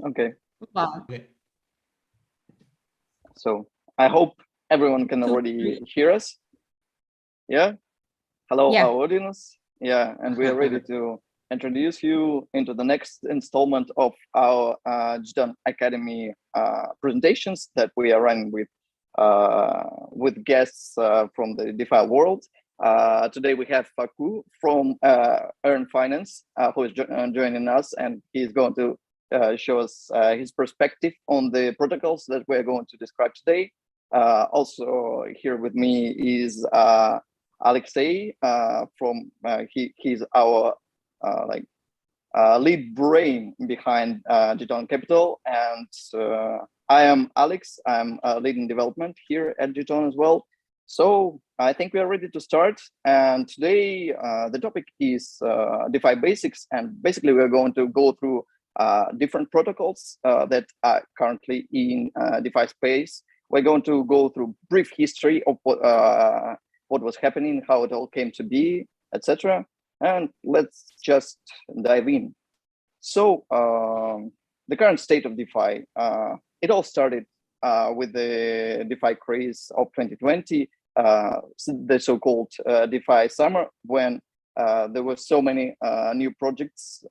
Okay. Wow. Okay. So I hope everyone can already hear us. Yeah. Hello, Yeah. our audience. Yeah, and we are ready to introduce you into the next installment of our Jidan Academy presentations that we are running with guests from the DeFi world. Today we have Faku from Earn Finance, who is joining us, and he's going to show us his perspective on the protocols that we're going to describe today. Also here with me is Alexei from he's our lead brain behind Jidan Capital, and I am Alex. I'm leading development here at Jidan as well. So I think we are ready to start. And today the topic is DeFi basics, and basically we're going to go through different protocols that are currently in DeFi space. We're going to go through brief history of what was happening, how it all came to be, etc. And let's just dive in. So the current state of DeFi, it all started with the DeFi craze of 2020, the so-called DeFi summer, when there were so many new projects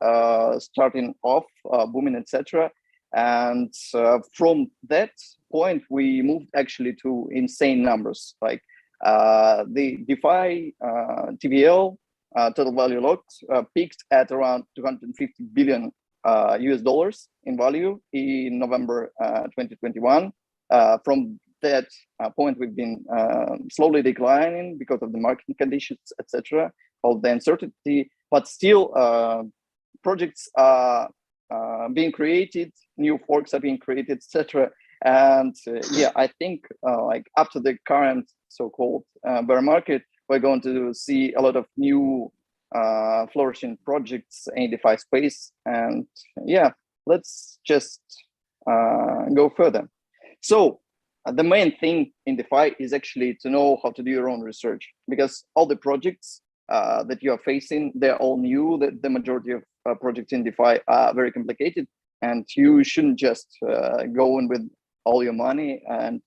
starting off, booming, etc. And from that point, we moved actually to insane numbers, like the DeFi TVL, total value locked, peaked at around 250 billion US dollars in value in November 2021. From that point, we've been slowly declining because of the market conditions, etc., all the uncertainty, but still projects are being created, new forks are being created, etc. And yeah, I think like after the current so-called bear market, we're going to see a lot of new flourishing projects in DeFi space. And yeah, let's just go further. So the main thing in DeFi is actually to know how to do your own research, because all the projects that you are facing, they're all new. The majority of projects in DeFi are very complicated, and you shouldn't just go in with all your money and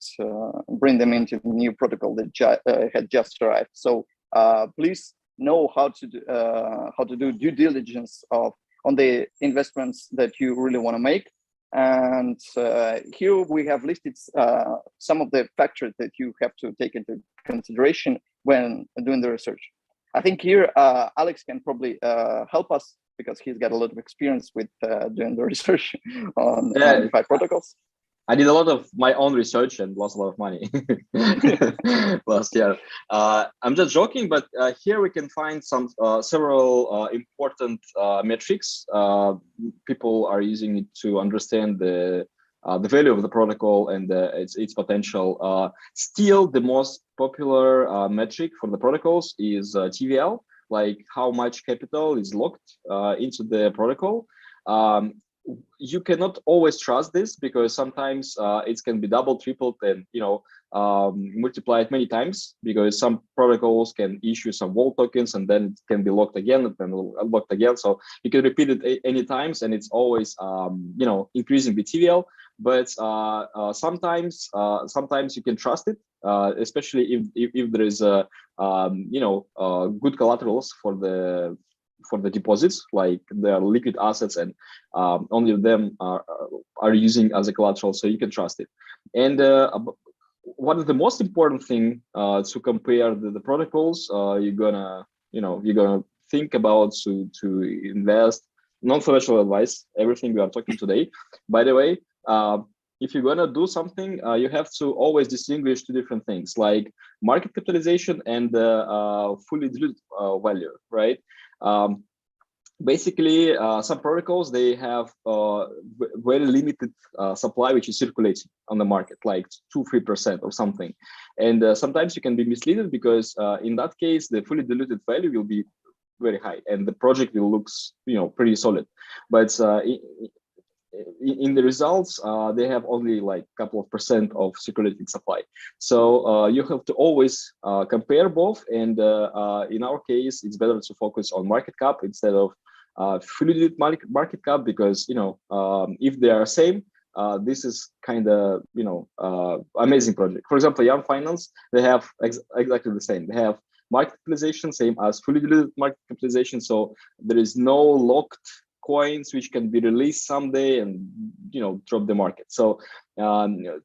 bring them into the new protocol that had just arrived. So please know how to do due diligence on the investments that you really want to make. And here we have listed some of the factors that you have to take into consideration when doing the research. I think here Alex can probably help us, because he's got a lot of experience with doing the research on DeFi protocols. I did a lot of my own research and lost a lot of money last year. I'm just joking, but here we can find some several important metrics. People are using it to understand the value of the protocol and its potential. Still, the most popular metric for the protocols is TVL, like how much capital is locked into the protocol. You cannot always trust this, because sometimes it can be double, tripled, and multiplied many times, because some protocols can issue some vault tokens and then it can be locked again and then locked again. So you can repeat it any times, and it's always increasing the TVL. But sometimes you can trust it, especially if there is good collaterals for the deposits, like they are liquid assets, and only of them are using as a collateral, so you can trust it. And one of the most important thing to compare the protocols you're gonna think about to invest. Non-financial advice, everything we are talking today. By the way, if you're gonna do something, you have to always distinguish two different things, like market capitalization and fully diluted value, right? Basically, some protocols, they have very limited supply which is circulating on the market, like 2-3% or something. And sometimes you can be misled, because in that case, the fully diluted value will be very high and the project will look pretty solid. But in the results, they have only like a couple of percent of circulating supply. So you have to always compare both. And in our case, it's better to focus on market cap instead of fully diluted market cap, because if they are same, this is kind of amazing project. For example, Yarn Finance, they have exactly the same. They have market capitalization same as fully diluted market capitalization, so there is no locked coins which can be released someday and drop the market. So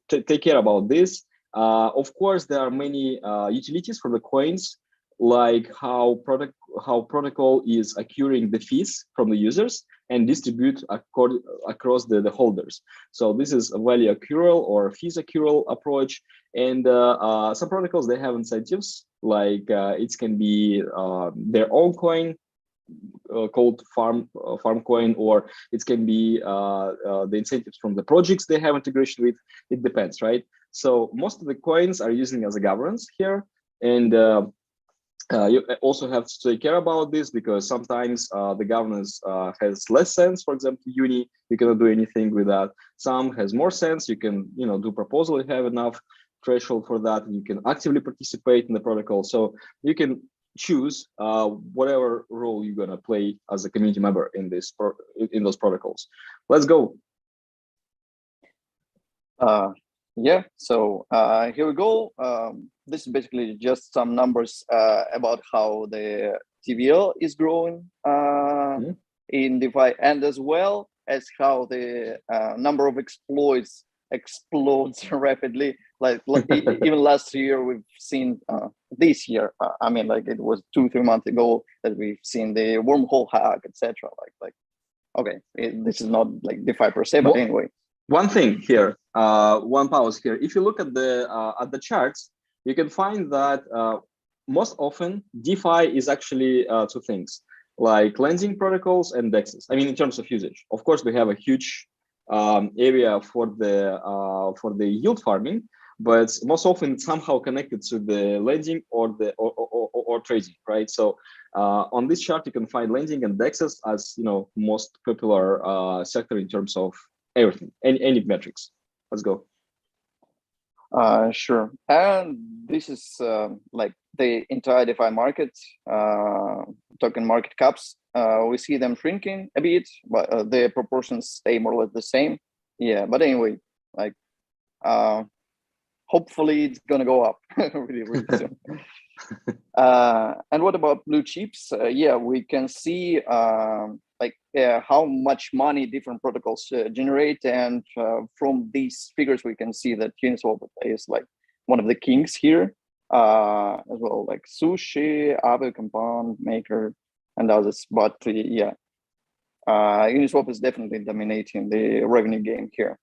take care about this. Of course, there are many utilities for the coins, like how protocol is acquiring the fees from the users and distribute across the holders. So this is a value accrual or fees accrual approach. And some protocols, they have incentives, like it can be their own coin called farm coin, or it can be the incentives from the projects they have integration with. It depends, right? So most of the coins are using as a governance here, and you also have to take care about this, because sometimes the governance has less sense. For example, Uni, you cannot do anything with that. Some has more sense. You can do proposal, you have enough threshold for that. You can actively participate in the protocol. So you can choose whatever role you're gonna play as a community member in those protocols. Let's go. Yeah, so here we go. This is basically just some numbers about how the TVL is growing in DeFi, and as well as how the number of exploits explodes rapidly. Like even last year, we've seen this year. I mean, like it was 2-3 months ago that we've seen the wormhole hack, etc. Like okay, this is not like DeFi per se, but anyway. One thing here, one pause here. If you look at the charts, you can find that most often DeFi is actually two things, like lending protocols and DEXs. I mean, in terms of usage, of course, we have a huge area for the yield farming, but most often it's somehow connected to the lending or trading, right? So on this chart, you can find lending and DEXs as most popular sector in terms of everything, any metrics. Let's go. Sure. And this is like the entire DeFi market, token market caps. We see them shrinking a bit, but the proportions stay more or less the same. Yeah, but anyway, like hopefully it's gonna go up really, really soon. And what about blue chips? Yeah, we can see how much money different protocols generate, and from these figures we can see that Uniswap is like one of the kings here, as well, like Sushi, Aave, Compound, Maker, and others. But Uniswap is definitely dominating the revenue game here.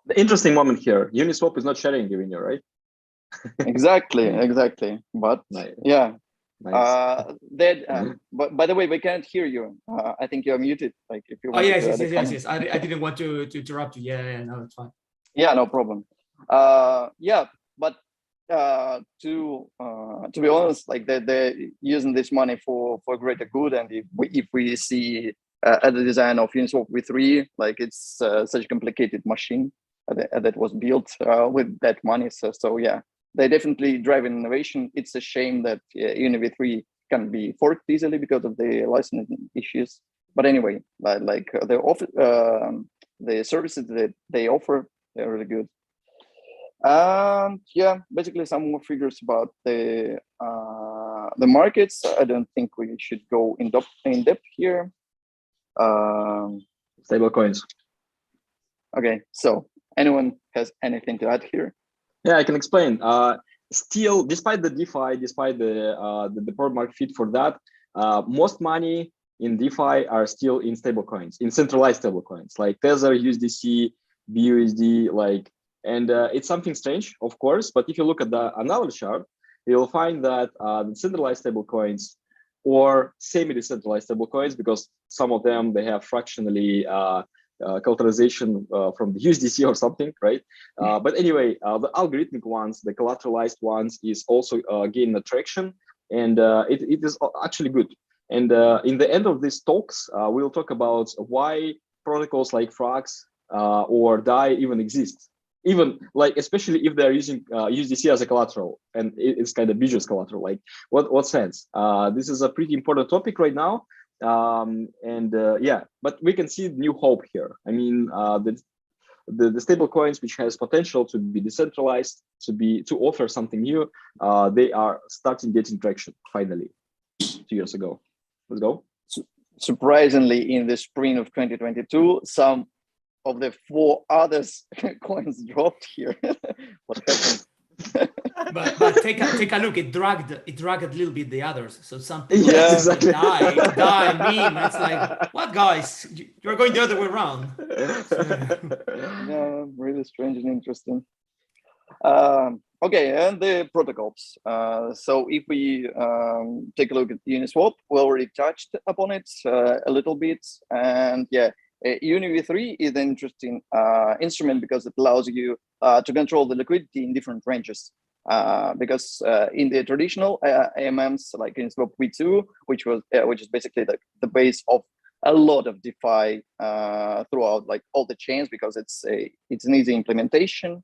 The interesting moment here, Uniswap is not sharing revenue, right? Exactly. But nice. Yeah. Nice. But by the way, we can't hear you. I think you're muted. Like if you. Oh yes. I didn't want to interrupt you. Yeah, no, it's fine. Yeah, no problem. Yeah, but to be honest, like they're using this money for greater good, and if we see at the design of Uniswap v3, like it's such a complicated machine that was built with that money. So yeah. They definitely drive innovation. It's a shame that Uni v3 can be forked easily because of the licensing issues. But anyway, like the services that they offer, they're really good. Yeah, basically some more figures about the markets. I don't think we should go in depth here. Stable coins. Okay, so anyone has anything to add here? Yeah, I can explain. Still, despite the DeFi, despite the product market fit for that, most money in DeFi are still in stablecoins, in centralized stablecoins like Tether, USDC, BUSD, and it's something strange, of course. But if you look at another chart, you'll find that the centralized stablecoins or semi-decentralized stablecoins, because some of them they have fractionally collateralization from the USDC or something, right? But anyway, the algorithmic ones, the collateralized ones, is also gaining attraction, and it is actually good. And in the end of these talks, we'll talk about why protocols like Frax or DAI even exist. Even especially if they're using USDC as a collateral, and it's kind of vicious collateral. Like, what sense? This is a pretty important topic right now Yeah, but we can see new hope here. I mean, the stable coins which has potential to be decentralized, to offer something new, they are starting getting traction finally 2 years ago. Let's go. Surprisingly, in the spring of 2022, some of the 4 others coins dropped here. What happened? But take a look. It dragged a little bit the others. So some people exactly. die meme. It's like, what, guys? You're going the other way around. Yeah, really strange and interesting. Okay, and the protocols. So if we take a look at Uniswap, we already touched upon it a little bit, and yeah. UniV3 is an interesting instrument because it allows you to control the liquidity in different ranges. Because in the traditional AMMs, like in Uniswap V2, which is basically the base of a lot of DeFi throughout like all the chains, because it's an easy implementation.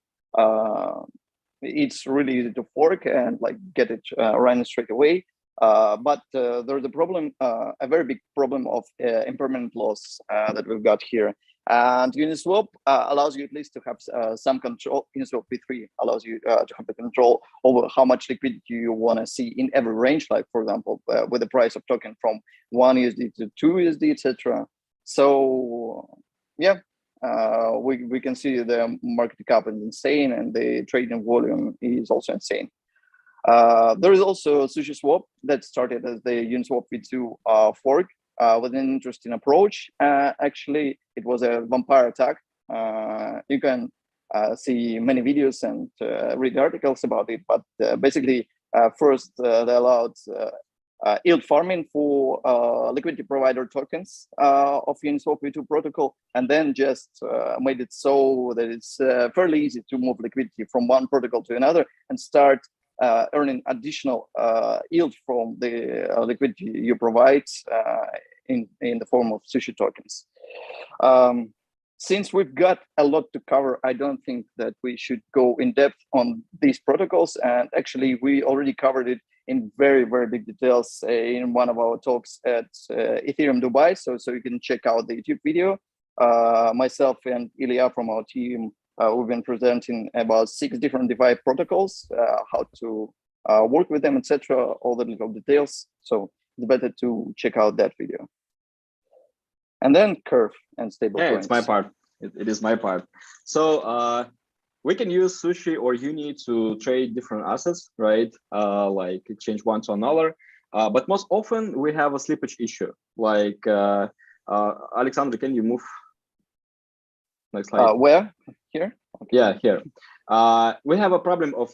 It's really easy to fork and like get it running straight away. But there's a problem, a very big problem of impermanent loss that we've got here. And Uniswap allows you at least to have some control. Uniswap V3 allows you to have the control over how much liquidity you want to see in every range, like for example, with the price of token from 1 USD to 2 USD, etc. So yeah, we can see the market cap is insane and the trading volume is also insane. There is also SushiSwap that started as the Uniswap V2 fork with an interesting approach. Actually, it was a vampire attack. You can see many videos and read articles about it, but basically, first they allowed yield farming for liquidity provider tokens of Uniswap V2 protocol, and then just made it so that it's fairly easy to move liquidity from one protocol to another and start earning additional yield from the liquidity you provide in the form of sushi tokens. Since we've got a lot to cover, I don't think that we should go in depth on these protocols. And actually, we already covered it in very, very big details in one of our talks at Ethereum Dubai. So you can check out the YouTube video. Myself and Ilya from our team, we've been presenting about 6 different DeFi protocols, how to work with them, etc. All the little details. So it's better to check out that video. And then Curve and stablecoins. Yeah, it's my part. It is my part. So we can use Sushi or Uni to trade different assets, right? Like exchange one to another. But most often we have a slippage issue. Like Alexander, can you move? Next slide. Where? Here? Okay. Yeah, here. We have a problem of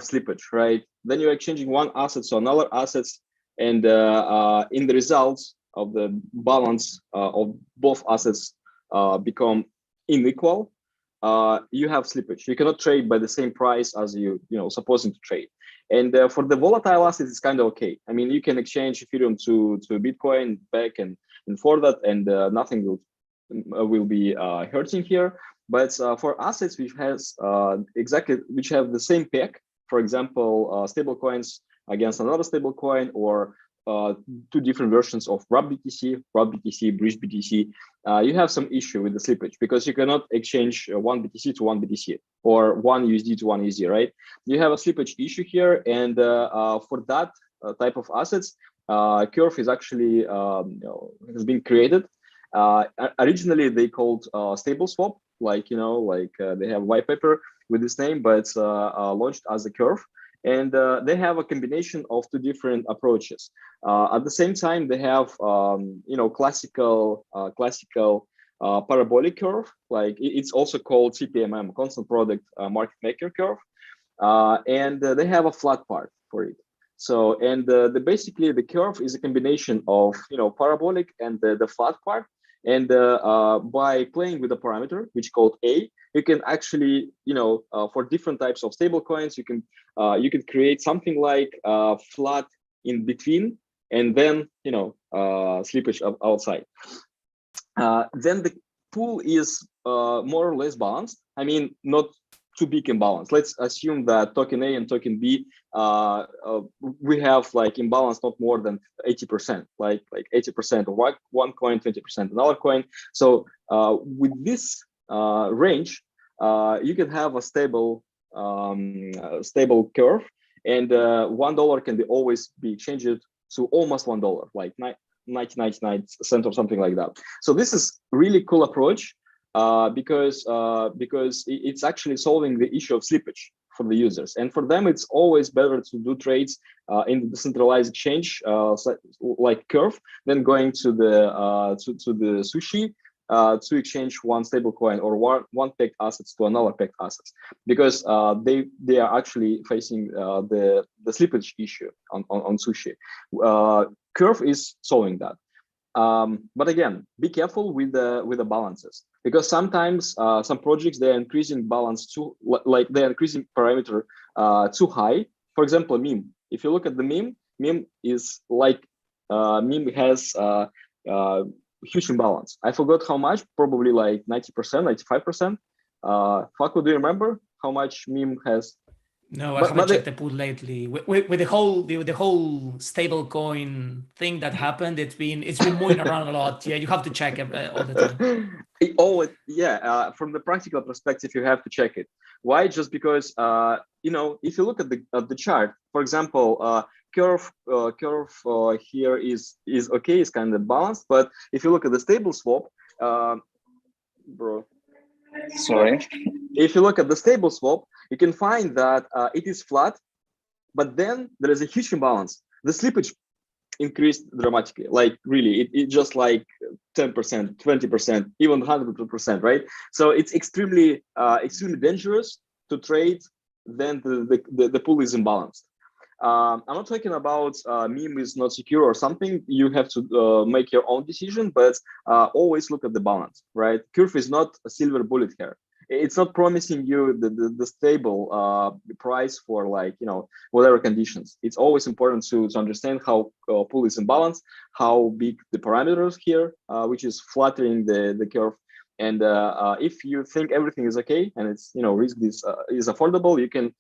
slippage, right? Then you're exchanging one asset to another assets, and in the results of the balance of both assets become unequal. You have slippage. You cannot trade by the same price as you supposing to trade. And for the volatile assets, it's kind of okay. I mean, you can exchange Ethereum to Bitcoin back and forth that, and nothing will be hurting here. But for assets which has which have the same peg, for example, stable coins against another stable coin, or 2 different versions of wrap BTC, bridge BTC, you have some issue with the slippage because you cannot exchange one BTC to one BTC or one USD to one USD, right? You have a slippage issue here, and for that type of assets, Curve is actually has been created. Originally, they called Stable Swap, like they have white paper with this name, but it's launched as a Curve. And they have a combination of 2 different approaches. At the same time, they have classical parabolic curve, like it's also called CPMM, constant product market maker curve, and they have a flat part for it. So, and basically the curve is a combination of parabolic and the flat part. And by playing with the parameter, which called A, you can actually, for different types of stable coins, you can create something like flat in between, and then slippage outside. Then the pool is more or less balanced. I mean, not too big imbalance. Let's assume that token A and token B, we have like imbalance not more than 80%, like 80% of one coin, 20% another coin. So with this range, you can have a stable curve, and $1 can always be changed to almost $1, like 99 cents or something like that. So this is really cool approach. Because it's actually solving the issue of slippage for the users, and for them it's always better to do trades in the decentralized exchange like Curve than going to the Sushi to exchange one stablecoin or one pegged assets to another pegged assets, because they are actually facing the slippage issue on Sushi. Curve is solving that. But again, be careful with the balances, because sometimes some projects, they're increasing balance too, like they're increasing parameter too high. For example, meme. If you look at the meme is like meme has huge imbalance. I forgot how much, probably like 90%, 95%. Faku, do you remember how much meme has? No, I haven't checked the pool lately. With the whole stable coin thing that happened, it's been moving around a lot. Yeah, you have to check all the time. From the practical perspective, you have to check it. Why? Just because if you look at the chart, for example, curve here is okay, it's kind of balanced. But if you look at the stable swap, Sorry. If you look at the stable swap, you can find that it is flat, but then there is a huge imbalance. The slippage increased dramatically, like really, it just like 10%, 20%, even 100%, right? So it's extremely dangerous to trade. Then the pool is imbalanced. I'm not talking about meme is not secure or something. You have to make your own decision, but always look at the balance, right? Curve is not a silver bullet here. It's not promising you the stable price for whatever conditions. It's always important to understand how pool is in balance, how big the parameters here, which is flattering the curve. And if you think everything is okay and it's risk is affordable, you can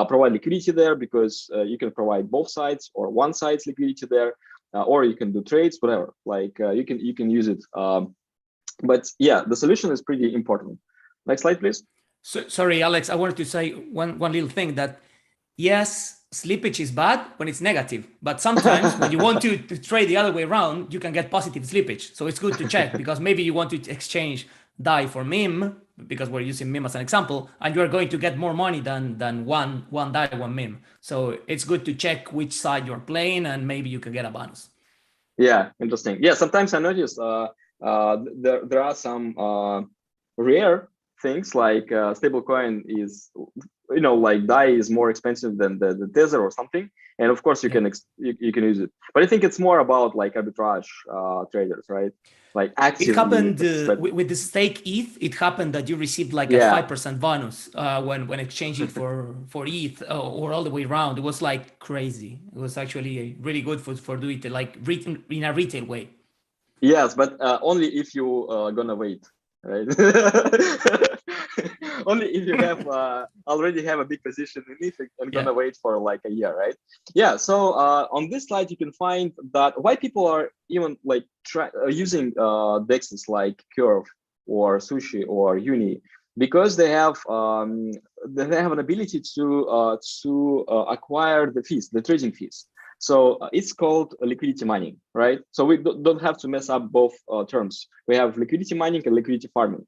provide liquidity there, because you can provide both sides or one side's liquidity there, or you can do trades, whatever. Like you can use it. But yeah, the solution is pretty important. Next slide, please. So, sorry, Alex, I wanted to say one little thing, that yes, slippage is bad when it's negative, but sometimes when you want to trade the other way around, you can get positive slippage. So it's good to check, because maybe you want to exchange DAI for meme, because we're using meme as an example, and you're going to get more money than one DAI, one meme. So it's good to check which side you're playing, and maybe you can get a bonus. Yeah, interesting. Yeah, sometimes I notice there are some rare things, like stablecoin is, like DAI is more expensive than the Tether or something, and of course you can use it. But I think it's more about like arbitrage traders, right? Like actively. It happened with the stake ETH. It happened that you received like a 5% bonus when exchanging for ETH, or all the way around. It was like crazy. It was actually really good for doing it like in a retail way. Yes, but only if you gonna wait, right? Only if you have already have a big position in ETH and gonna wait for like a year, right? Yeah. So on this slide, you can find that why people are even like using dexes like Curve or Sushi or Uni, because they have an ability to acquire the fees, the trading fees. So it's called liquidity mining, right? So we don't have to mess up both terms. We have liquidity mining and liquidity farming.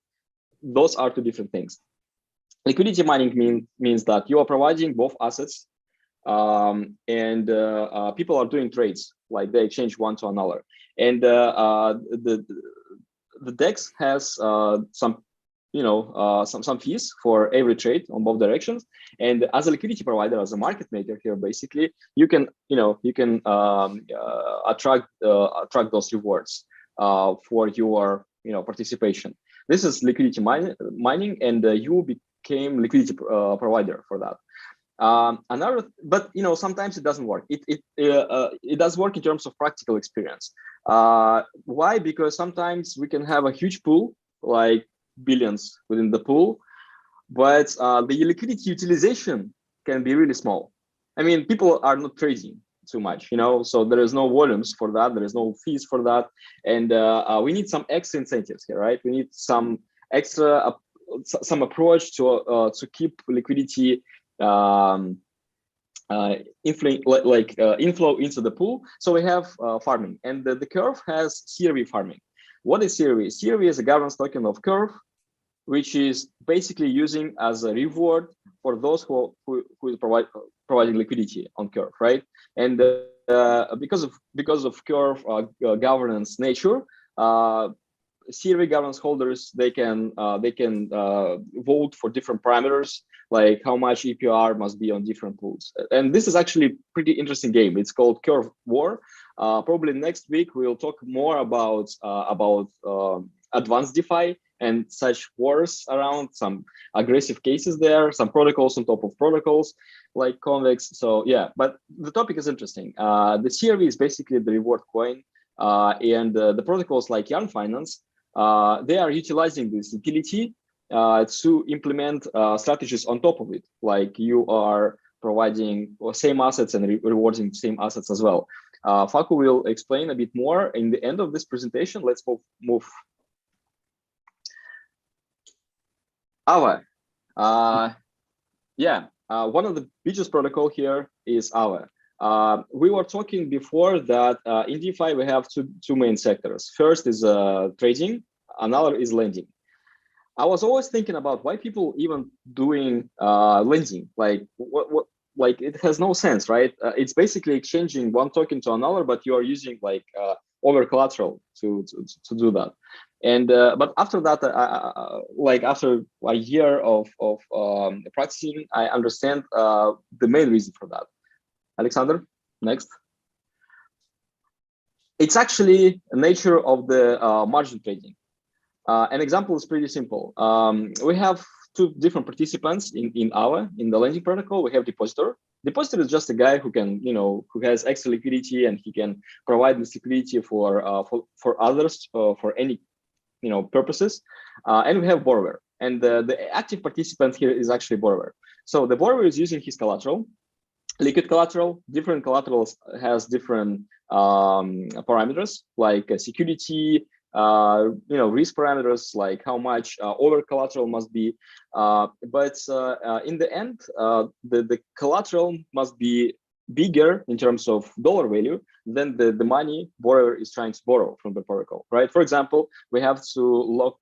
Those are two different things. Liquidity mining means that you are providing both assets, and people are doing trades, like they exchange one to another. And the DEX has some fees for every trade on both directions. And as a liquidity provider, as a market maker here, basically, you can attract those rewards for your participation. This is liquidity mining, and you became liquidity provider for that. But sometimes it doesn't work. It does work in terms of practical experience. Why? Because sometimes we can have a huge pool, like billions within the pool, but the liquidity utilization can be really small. I mean, people are not trading too much, so there is no volumes for that, there is no fees for that, and we need some extra incentives here, right? We need some extra some approach to keep liquidity inflow into the pool. So we have farming, and the curve has CRV farming. What is CRV? CRV is a governance token of curve, which is basically using as a reward for those who is providing liquidity on curve, right? And because of curve governance nature, CRV governance holders, they can vote for different parameters, like how much APR must be on different pools. And this is actually pretty interesting game. It's called Curve War. Probably next week we'll talk more about advanced DeFi and such wars around, some aggressive cases there, some protocols on top of protocols like Convex. So yeah, but the topic is interesting. The CRV is basically the reward coin, and the protocols like Yarn Finance, they are utilizing this utility to implement strategies on top of it, like you are providing same assets and rewarding same assets as well. Faku will explain a bit more in the end of this presentation. Let's move. Aave. One of the biggest protocol here is Aave. We were talking before that in DeFi we have two main sectors. First is trading, another is lending. I was always thinking about why people even doing lending. Like what like it has no sense, right? It's basically exchanging one token to another, but you are using like over collateral to do that. And but after that, like after a year of practicing, I understand the main reason for that. Alexander, next. It's actually a nature of the margin trading. An example is pretty simple. We have two different participants in Aave, in the lending protocol. We have depositor. Depositor is just a guy who can, who has extra liquidity, and he can provide this liquidity for others for any, purposes. And we have borrower, and the active participant here is actually borrower. So the borrower is using his collateral, liquid collateral. Different collaterals has different parameters like security, risk parameters, like how much over collateral must be. But in the end, the collateral must be bigger in terms of dollar value than the money borrower is trying to borrow from the protocol, right? For example, we have to lock,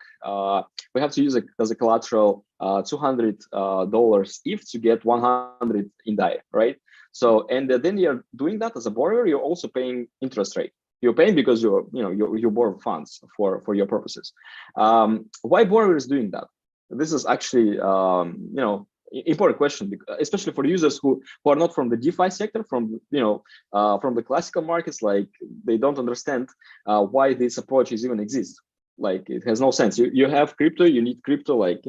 we have to use as a collateral $200 ETH to get 100 in DAI, right? So, and then you're doing that as a borrower, you're also paying interest rate. You're paying because you borrow funds for your purposes. Why borrower is doing that? This is actually important question, especially for users who are not from the DeFi sector, from the classical markets. Like they don't understand why this approach even exists. Like it has no sense. You have crypto, you need crypto. Like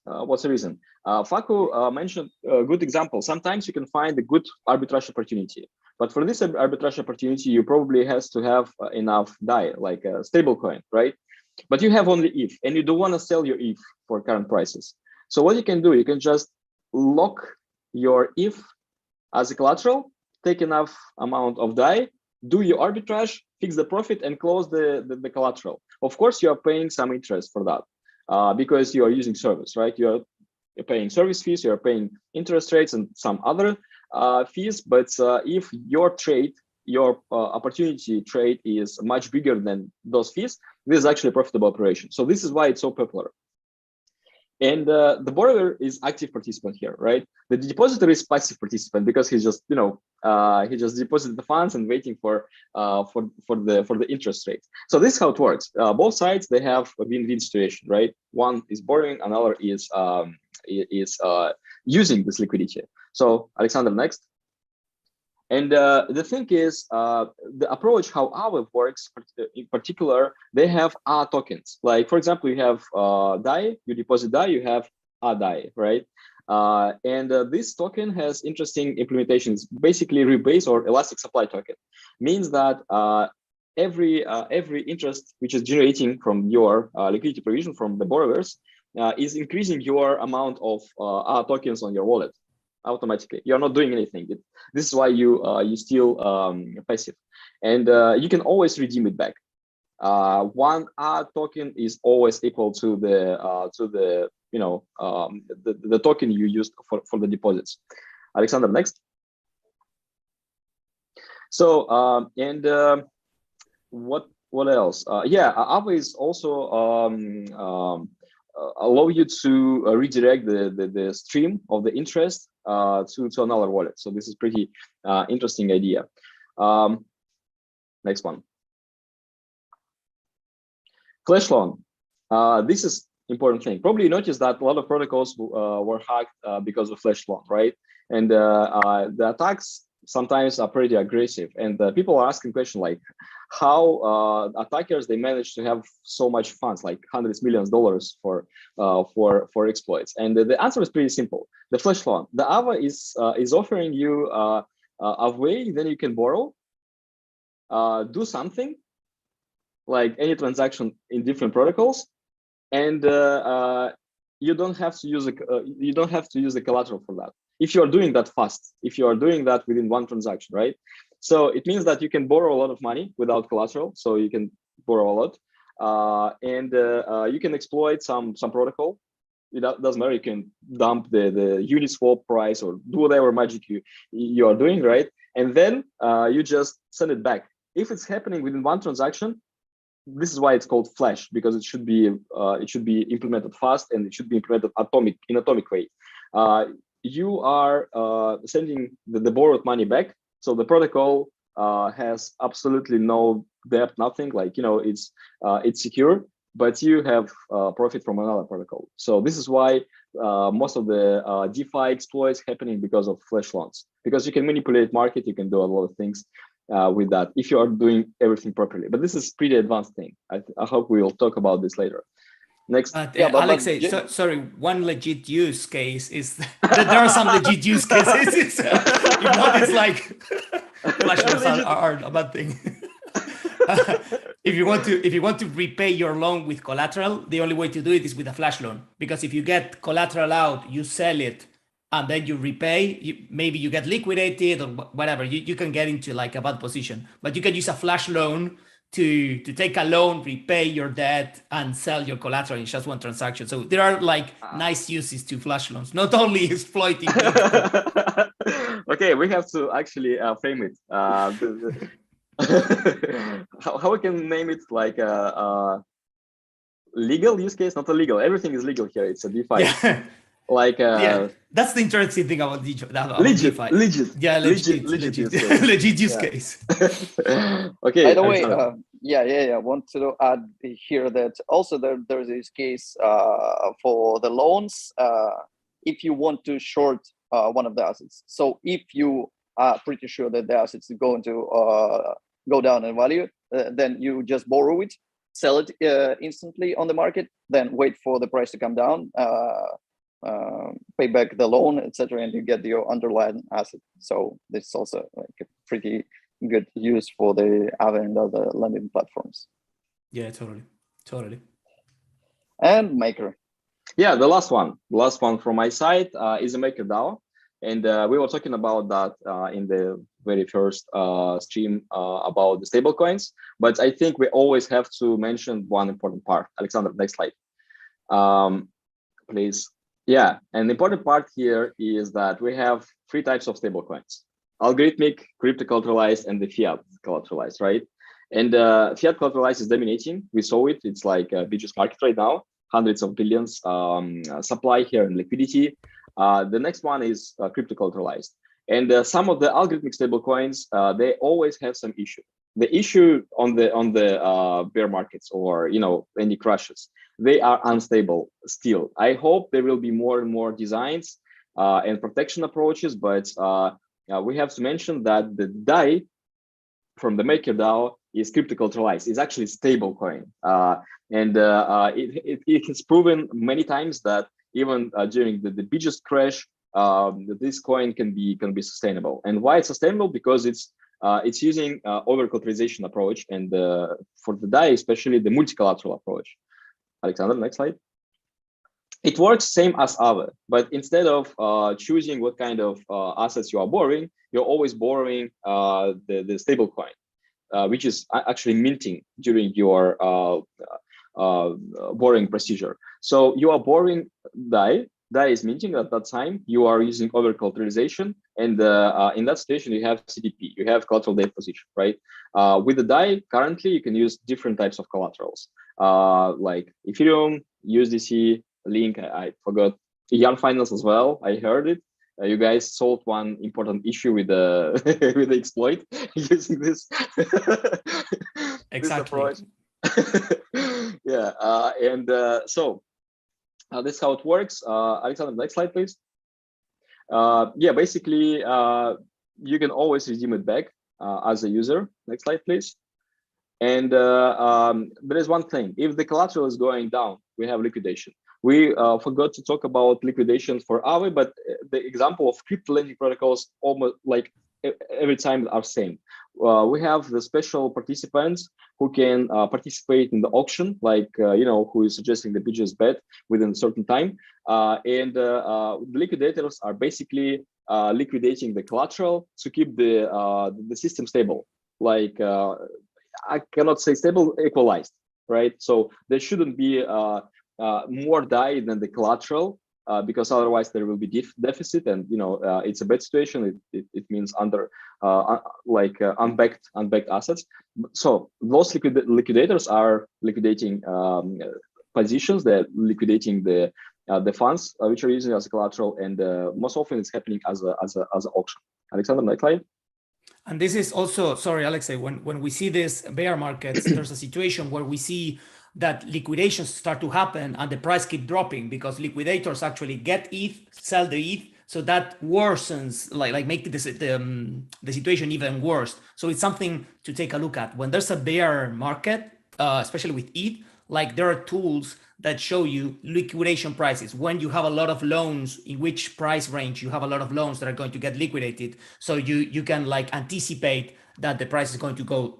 what's the reason? Faku mentioned a good example. Sometimes you can find a good arbitrage opportunity. But for this arbitrage opportunity, you probably has to have enough DAI, like a stable coin, right? But you have only ETH, and you don't want to sell your ETH for current prices. So what you can do, you can just lock your ETH as a collateral, take enough amount of DAI, do your arbitrage, fix the profit, and close the collateral. Of course, you are paying some interest for that because you are using service, right? You're paying service fees, you're paying interest rates and some other fees. But if your trade, your opportunity trade is much bigger than those fees, this is actually a profitable operation. So this is why it's so popular. And the borrower is active participant here, right? The depositor is passive participant because he's just, he just deposited the funds and waiting for the interest rate. So this is how it works. Both sides, they have a win-win situation, right? One is borrowing, another is using this liquidity. So Alexander, next. And the thing is, the approach how Aave works, in particular, they have A tokens. Like, for example, you have DAI, you deposit DAI, you have A DAI, right? And this token has interesting implementations. Basically, rebase or elastic supply token means that every interest which is generating from your liquidity provision from the borrowers is increasing your amount of tokens on your wallet automatically. You're not doing anything. This is why you still passive, and you can always redeem it back. One token is always equal to the the token you used for the deposits. Alexander, next. So what else? Yeah, Ava is also allow you to redirect the stream of the interest to another wallet. So this is pretty interesting idea. Next one. Flash loan. This is important thing. Probably you noticed that a lot of protocols were hacked because of flash loan, right? And the attacks sometimes are pretty aggressive, and people are asking questions like how attackers they manage to have so much funds, like hundreds of millions of dollars for exploits. And the answer is pretty simple. The flash loan, the Ava is offering you a way then you can borrow, do something like any transaction in different protocols, and you don't have to use the collateral for that. If you are doing that fast, if you are doing that within one transaction, right? So it means that you can borrow a lot of money without collateral. So you can borrow a lot, and you can exploit some protocol. It doesn't matter. You can dump the Uniswap price or do whatever magic you are doing, right? And then you just send it back. If it's happening within one transaction, this is why it's called flash, because it should be implemented fast, and it should be implemented in atomic way. You are sending the borrowed money back, so the protocol has absolutely no debt, nothing. Like it's secure, but you have profit from another protocol. So this is why most of the DeFi exploits happening because of flash loans, because you can manipulate market, you can do a lot of things with that if you are doing everything properly. But this is pretty advanced thing. I hope we will talk about this later. Next. Alexei, sorry, one legit use case is that there are some legit use cases. If not, it's like flash loans are a bad thing. If you want to repay your loan with collateral, the only way to do it is with a flash loan, because if you get collateral out, you sell it, and then you repay, maybe you get liquidated or whatever. You can get into like a bad position, but you can use a flash loan to take a loan, repay your debt, and sell your collateral in just one transaction. So there are like nice uses to flash loans, not only exploiting. Okay, we have to actually frame it. How we can name it, like a legal use case, not illegal. Everything is legal here. It's a DeFi. Yeah. Like yeah, that's the interesting thing about DeFi. Legit use case. Okay. By the way, I want to add here that also there's this case for the loans. If you want to short one of the assets, so if you are pretty sure that the assets is going to go down in value, then you just borrow it, sell it instantly on the market, then wait for the price to come down. Pay back the loan, etc., and you get your underlying asset. So this is also like a pretty good use for the Aave and other lending platforms. Yeah, totally. And Maker. Yeah, the last one from my side is a Maker DAO, and we were talking about that in the very first stream about the stablecoins. But I think we always have to mention one important part. Alexander, next slide, please. Yeah, and the important part here is that we have three types of stablecoins: algorithmic, crypto collateralized, and the fiat collateralized, right? And fiat collateralized is dominating. We saw it. It's like a biggest market right now, hundreds of billions supply here and liquidity. The next one is crypto collateralized. And some of the algorithmic stablecoins, they always have some issue. The issue on the bear markets or any crashes, they are unstable still. I hope there will be more and more designs and protection approaches, but we have to mention that the DAI from the Maker DAO is crypto collateralized. It's actually stable coin, and it has proven many times that even during the biggest crash, this coin can be sustainable. And why it's sustainable? Because it's using over collateralization approach, and for the DAI especially the multi-collateral approach. Alexander, next slide. it works same as Aave, but instead of choosing what kind of assets you are borrowing, you're always borrowing the stable coin, which is actually minting during your borrowing procedure. So you are borrowing DAI. DAI is minting at that time. You are using over collateralization, and in that situation, you have CDP. You have collateral date position, right? With the DAI, currently you can use different types of collaterals, like Ethereum, USDC, Link. I forgot Yarn Finance as well. I heard it. You guys solved one important issue with the with the exploit using this, this approach. Yeah, and so this is how it works. Alexander, next slide, please. Yeah, basically, you can always redeem it back as a user. Next slide, please. And there is one thing: if the collateral is going down, we have liquidation. We forgot to talk about liquidation for Aave, but the example of crypto lending protocols almost like every time are same. We have the special participants who can participate in the auction, like who is suggesting the bidder's bet within a certain time, and the liquidators are basically liquidating the collateral to keep the system stable. Like I cannot say stable, equalized, right? So there shouldn't be more DAI than the collateral, because otherwise there will be deficit, and it's a bad situation. It means under unbacked assets. So those liquidators are liquidating positions. They're liquidating the funds which are using as a collateral, and most often it's happening as an auction. Alexander, next slide. And this is also, sorry, Alexei, when we see this bear markets, there's a situation where we see that liquidations start to happen and the price keep dropping because liquidators actually get ETH, sell the ETH, so that worsens, like make the situation even worse. So it's something to take a look at. When there's a bear market, especially with ETH, like there are tools that show you liquidation prices when you have a lot of loans, in which price range you have a lot of loans that are going to get liquidated. So you can like anticipate that the price is going to go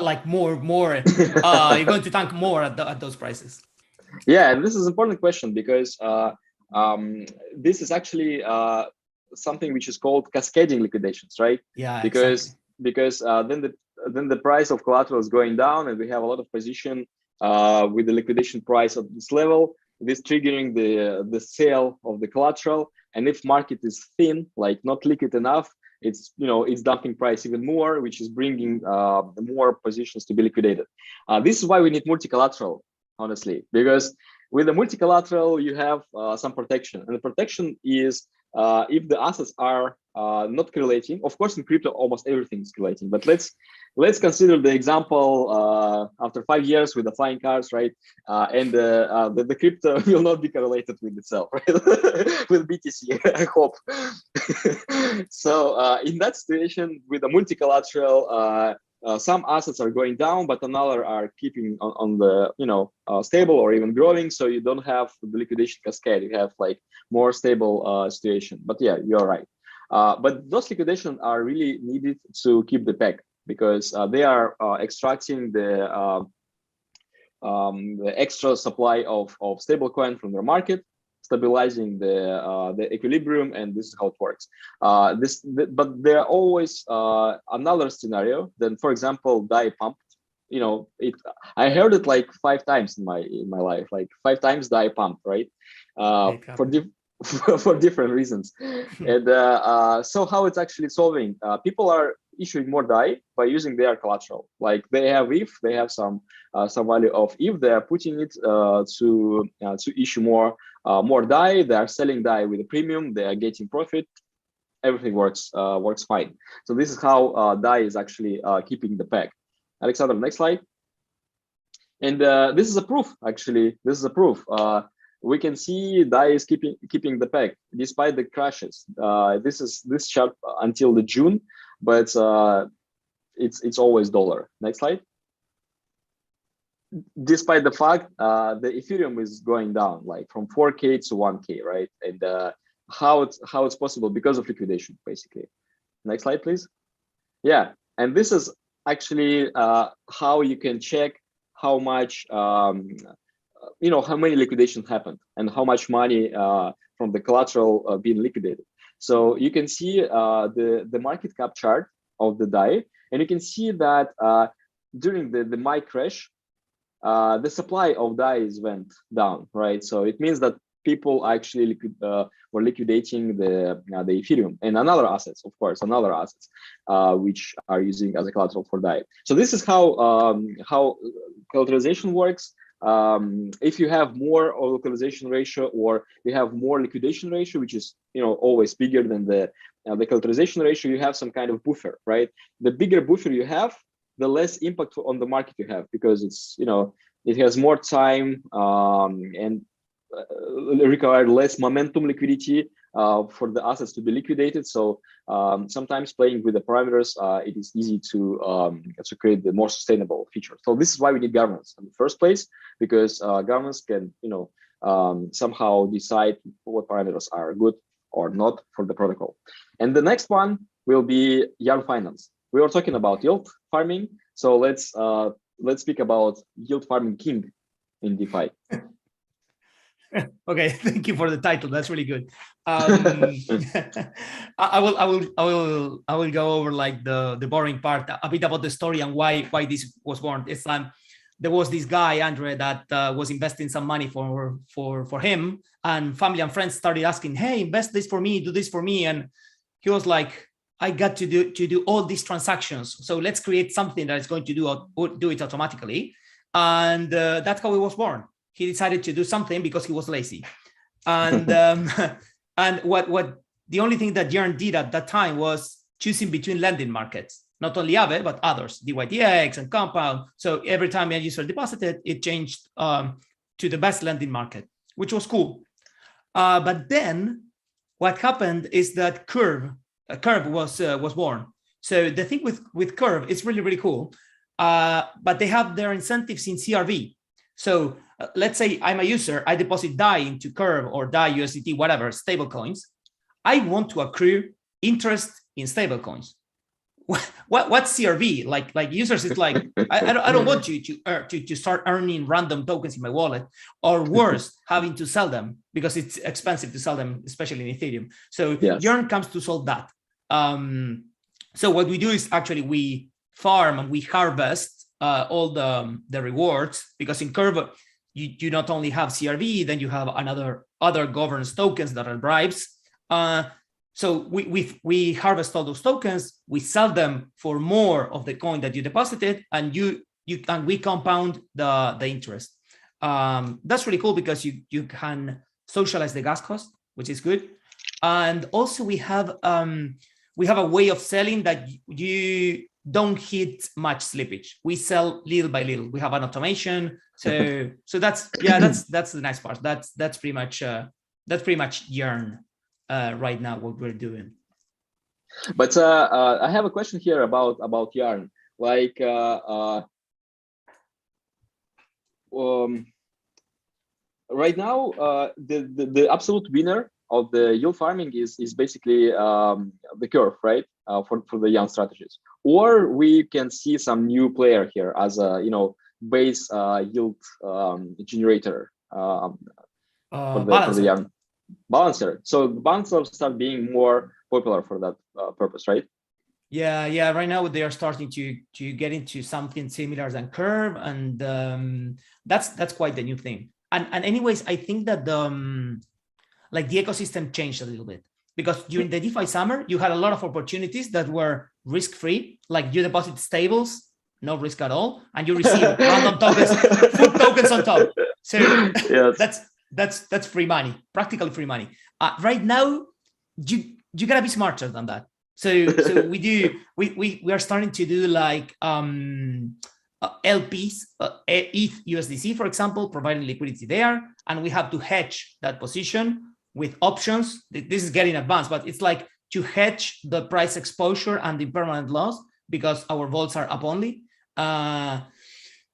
like more you're going to tank more at those prices. Yeah, and this is an important question because this is actually something which is called cascading liquidations, right? Yeah, because exactly. then the price of collateral is going down, and we have a lot of position with the liquidation price at this level, this triggering the sale of the collateral. And if market is thin, like not liquid enough, it's dumping price even more, which is bringing more positions to be liquidated. This is why we need multi-collateral, honestly, because with the multi-collateral you have some protection, and the protection is if the assets are not correlating. Of course, in crypto almost everything is correlating, but let's consider the example after 5 years with the flying cars, right? And the crypto will not be correlated with itself, right? With BTC, I hope. So in that situation, with a multi-collateral, some assets are going down, but another are keeping on the stable or even growing. So you don't have the liquidation cascade. You have like more stable situation. But yeah, you're right. But those liquidations are really needed to keep the peg, because they are extracting the extra supply of stablecoin from the market, stabilizing the equilibrium, and this is how it works. But there are always another scenario. Then, for example, DAI pumped. I heard it like 5 times in my life, like 5 times DAI pumped, right? For different reasons. And so how it's actually solving? People are issuing more DAI by using their collateral. Like they have ETH, they have some value of ETH. They are putting it to issue more DAI. They are selling DAI with a premium. They are getting profit. Everything works fine. So this is how DAI is actually keeping the peg. Alexander, next slide. And this is a proof. Actually, this is a proof. We can see DAI is keeping the peg despite the crashes. This chart until the June, but it's always dollar. Next slide. Despite the fact the Ethereum is going down, like from 4K to 1K, right? And how it's possible? Because of liquidation, basically. Next slide, please. Yeah, and this is actually how you can check how much how many liquidations happened and how much money from the collateral being liquidated. So you can see the market cap chart of the DAI, and you can see that during the Mai crash, the supply of DAIs went down, right? So it means that people actually were liquidating the Ethereum and another assets, of course, which are using as a collateral for DAI. So this is how collateralization works. If you have more localization ratio, or you have more liquidation ratio, which is always bigger than the collateralization ratio, you have some kind of buffer, right? The bigger buffer you have, the less impact on the market you have, because it's it has more time and require less momentum liquidity for the assets to be liquidated. So sometimes playing with the parameters, it is easy to create the more sustainable feature. So this is why we need governance in the first place, because governments can somehow decide what parameters are good or not for the protocol. And the next one will be Yarn Finance. We were talking about yield farming, so let's speak about yield farming king in DeFi. Okay, thank you for the title. That's really good. I will go over like the boring part, a bit about the story and why this was born. It's there was this guy Andre that was investing some money for him, and family and friends started asking, "Hey, invest this for me, do this for me," and he was like, I got to do all these transactions, so let's create something that is going to do it automatically. And that's how it was born. He decided to do something because he was lazy. And and what the only thing that Yarn did at that time was choosing between lending markets, not only Aave, but others, DYDX and Compound. So every time a user deposited, it changed to the best lending market, which was cool. But then what happened is that Curve was born. So the thing with Curve is really, really cool, but they have their incentives in CRV. So let's say I'm a user, I deposit DAI into Curve or DAI USDT, whatever, stablecoins. I want to accrue interest in stablecoins. What's CRV? Like users, it's like, I don't want you to start earning random tokens in my wallet, or worse, having to sell them because it's expensive to sell them, especially in Ethereum. So yes. Yarn comes to solve that. So what we do is actually we farm and we harvest all the rewards, because in Curve you not only have CRV, then you have other governance tokens that are bribes. So we harvest all those tokens, we sell them for more of the coin that you deposited, and we compound the interest. That's really cool because you can socialize the gas cost, which is good. And also we have a way of selling that you don't hit much slippage. We sell little by little. We have an automation. So that's the nice part. That's pretty much Yarn right now, what we're doing. But I have a question here about Yarn. Like right now, the absolute winner of the yield farming is basically the Curve, right? For the Yarn strategies, or we can see some new player here as a base yield generator for the Yarn balancer. So the balancers start being more popular for that purpose, right? Yeah. Right now they are starting to get into something similar than Curve, and that's quite the new thing. And anyways, I think that the ecosystem changed a little bit, because during the DeFi summer, you had a lot of opportunities that were risk-free, like you deposit stables, no risk at all, and you receive random tokens, food tokens on top. So yes. That's free money, practically free money. Right now, you gotta be smarter than that. So we are starting to do like LPs, ETH USDC, for example, providing liquidity there, and we have to hedge that position with options. This is getting advanced, but it's like to hedge the price exposure and the permanent loss, because our vaults are up only.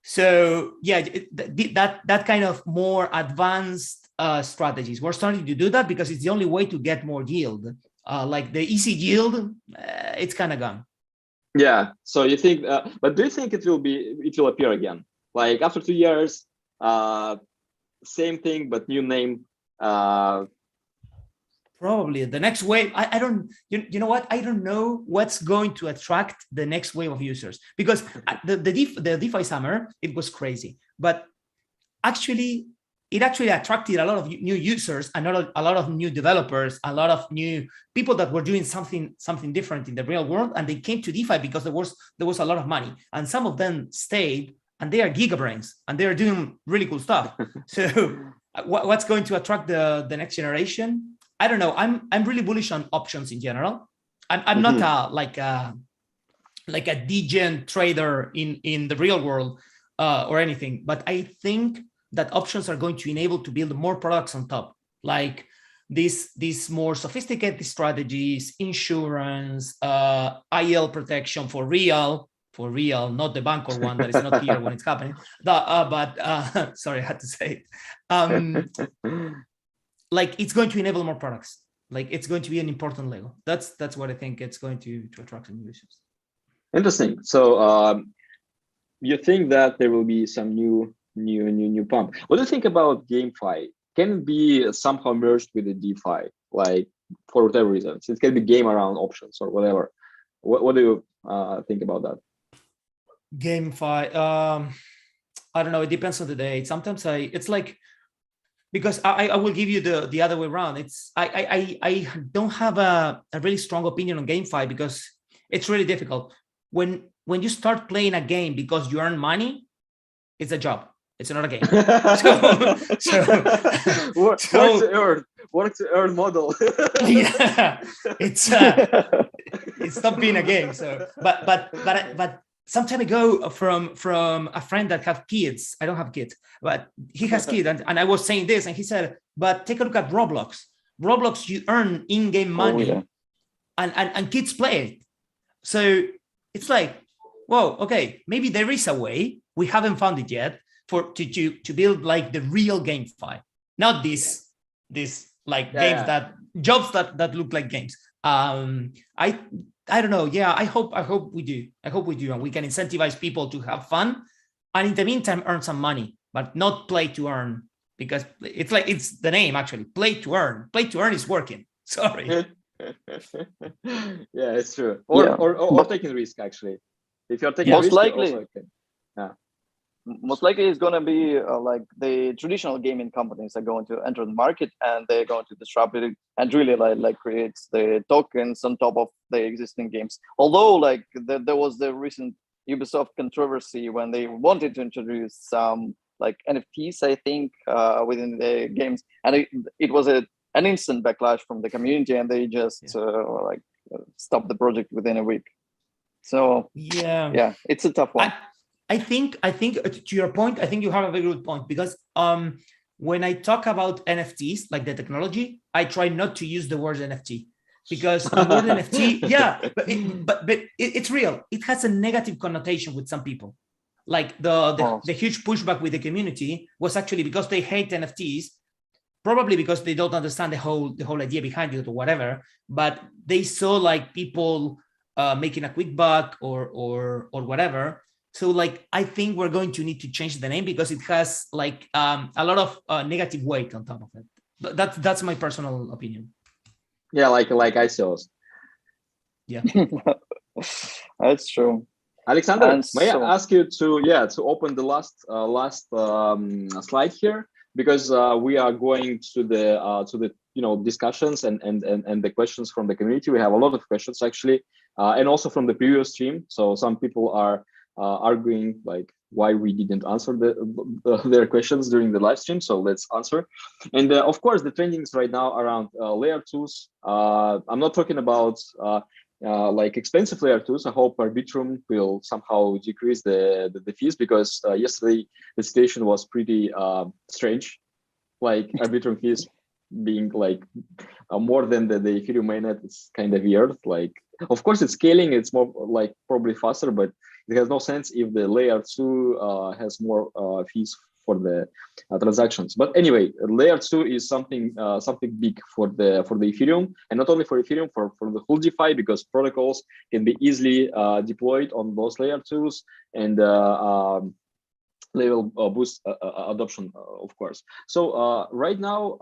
So yeah, that kind of more advanced strategies. We're starting to do that because it's the only way to get more yield. Like the easy yield, it's kind of gone. Yeah. So you think, but do you think it will appear again? Like after 2 years, same thing but new name. Probably the next wave. I don't. You know what? I don't know what's going to attract the next wave of users, because the DeFi summer, it was crazy, but actually it actually attracted a lot of new users, a lot of new developers, a lot of new people that were doing something different in the real world, and they came to DeFi because there was a lot of money, and some of them stayed, and they are gigabrains, and they are doing really cool stuff. So what's going to attract the next generation? I don't know. I'm really bullish on options in general. I'm not like a degen trader in the real world or anything, but I think that options are going to enable to build more products on top, like these more sophisticated strategies, insurance, IL protection for real, not the Bancor one that is not here when it's happening. But sorry, I had to say it. Like it's going to enable more products. Like it's going to be an important Lego. That's what I think it's going to attract some users. Interesting. So you think that there will be some new pump. What do you think about GameFi? Can it be somehow merged with the DeFi? Like for whatever reasons, it can be game around options or whatever. What do you think about that? GameFi. I don't know. It depends on the day. Sometimes it's like, because I will give you the other way around. It's I don't have a really strong opinion on GameFi because it's really difficult. When you start playing a game because you earn money, it's a job. It's not a game. Work to earn model. Yeah, it's not being a game. So, but some time ago, from a friend that have kids, I don't have kids, but he has kids, and I was saying this, and he said, "But take a look at Roblox. Roblox, you earn in-game money, and kids play it. So it's like, whoa, okay, maybe there is a way. We haven't found it yet to build like the real GameFi, not this games that jobs that look like games. I don't know. Yeah, I hope we do. I hope we do, and we can incentivize people to have fun, and in the meantime earn some money, but not play to earn, because it's the name actually. Play to earn. Play to earn is working. Sorry. Yeah, it's true. Or taking risk actually. If you're taking most risk, likely, you also can. most likely it's going to be like the traditional gaming companies are going to enter the market, and they're going to disrupt it and really like create the tokens on top of the existing games. Although like there was the recent Ubisoft controversy when they wanted to introduce some like NFTs, I think, within the games, and it was an instant backlash from the community, and they just stopped the project within a week. So yeah, it's a tough one. I think to your point, I think you have a very good point, because when I talk about NFTs, like the technology, I try not to use the word NFT, because the word NFT, but it's real. It has a negative connotation with some people. Like the huge pushback with the community was actually because they hate NFTs, probably because they don't understand the whole idea behind it or whatever. But they saw like people making a quick buck or whatever. So like, I think we're going to need to change the name because it has like a lot of negative weight on top of it. That's my personal opinion. Yeah, like ICOs. Yeah, that's true. Alexander, may I ask you to open the last slide here, because we are going to the discussions and the questions from the community. We have a lot of questions actually, and also from the previous stream. So some people are arguing like why we didn't answer their questions during the live stream. So let's answer. And of course, the trendings right now around layer 2s. I'm not talking about like expensive layer 2s. I hope Arbitrum will somehow decrease the fees, because yesterday the situation was pretty strange. Like Arbitrum fees being like more than the Ethereum mainnet. It's kind of weird. Like, of course, it's scaling. It's more like probably faster, but it has no sense if the layer 2 has more fees for the transactions. But anyway, layer 2 is something big for the Ethereum, and not only for Ethereum, for the whole DeFi, because protocols can be easily deployed on those layer 2s, and level boost adoption, of course. So right now,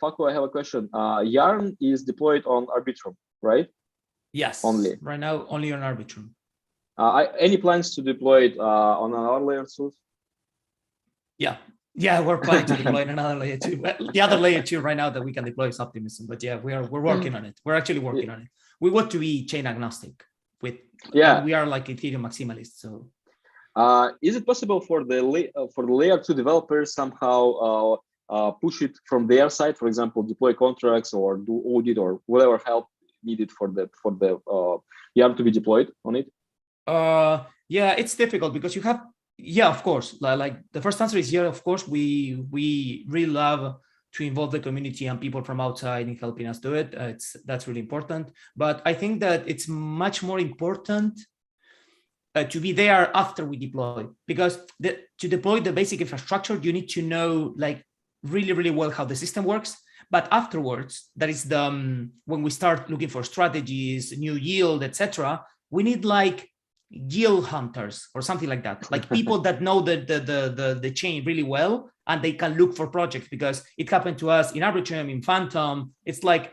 Faku, I have a question. Yarn is deployed on Arbitrum, right? Yes. Only. Right now, only on Arbitrum. Any plans to deploy it on another layer too? Yeah, we're planning to deploy another layer 2. The other layer 2 right now that we can deploy is Optimism, but yeah, we're working on it. We're actually working on it. We want to be chain agnostic and we are like Ethereum maximalists. So, is it possible for the layer 2 developers somehow push it from their side? For example, deploy contracts or do audit or whatever help needed for the Yarn to be deployed on it? Yeah, it's difficult because you have. Yeah, of course. Like the first answer is yeah, of course. We really love to involve the community and people from outside in helping us do it. That's really important. But I think that it's much more important to be there after we deploy, because to deploy the basic infrastructure, you need to know like really, really well how the system works. But afterwards, that is when we start looking for strategies, new yield, etc. We need like yield hunters or something like that, like people that know the chain really well and they can look for projects, because it happened to us in Arbitrum, in Phantom. It's like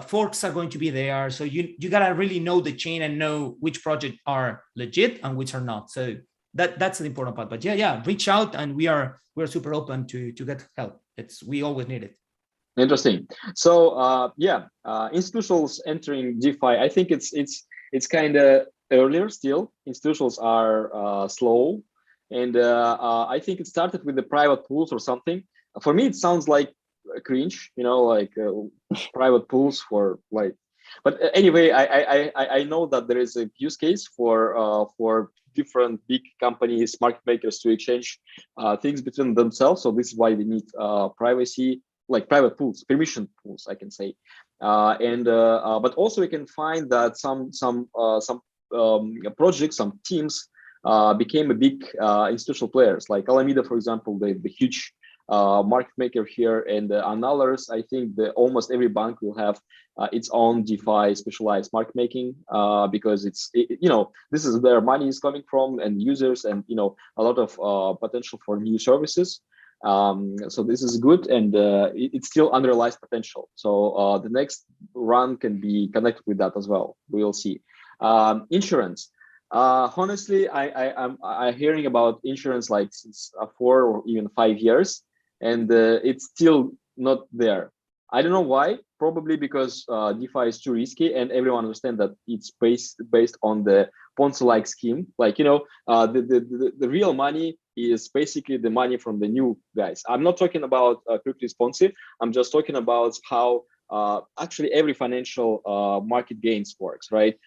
forks are going to be there, so you gotta really know the chain and know which projects are legit and which are not. So that's an important part. But yeah, reach out, and we're super open to get help. We always need it. Interesting. So institutions entering DeFi, I think it's kind of earlier still. Institutions are slow, and I think it started with the private pools or something. For me, it sounds like cringe, like private pools for like. But anyway, I know that there is a use case for different big companies, market makers to exchange things between themselves. So this is why they need privacy, like private pools, permission pools, I can say. But also we can find that some projects, some teams became a big institutional players, like Alameda, for example, the huge market maker here, and on others, I think that almost every bank will have its own DeFi specialized market making, because this is where money is coming from and users, and a lot of potential for new services. So this is good, and it's still underlies potential. So the next run can be connected with that as well. We will see. Insurance. Honestly, I'm hearing about insurance like since 4 or even 5 years, and it's still not there. I don't know why. Probably because DeFi is too risky, and everyone understands that it's based on the Ponzi-like scheme. Like the real money is basically the money from the new guys. I'm not talking about crypto Ponzi. I'm just talking about how actually every financial market gains works, right?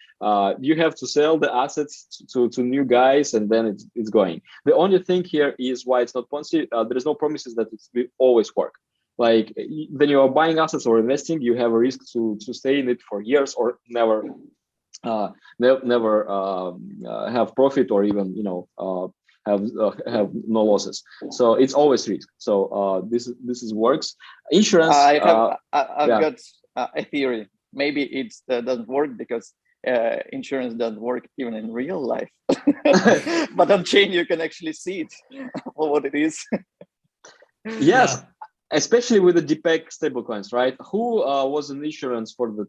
You have to sell the assets to new guys, and then it's going. The only thing here is why it's not Ponzi. There is no promises that it will always work. Like when you are buying assets or investing, you have a risk to stay in it for years or never have profit, or even have no losses. So it's always risk. So this works. Insurance. I've got a theory. Maybe it doesn't work because insurance doesn't work even in real life. But on chain you can actually see it for what it is. Yes. Yeah. Especially with the DPEG stablecoins, right? Who was an insurance for the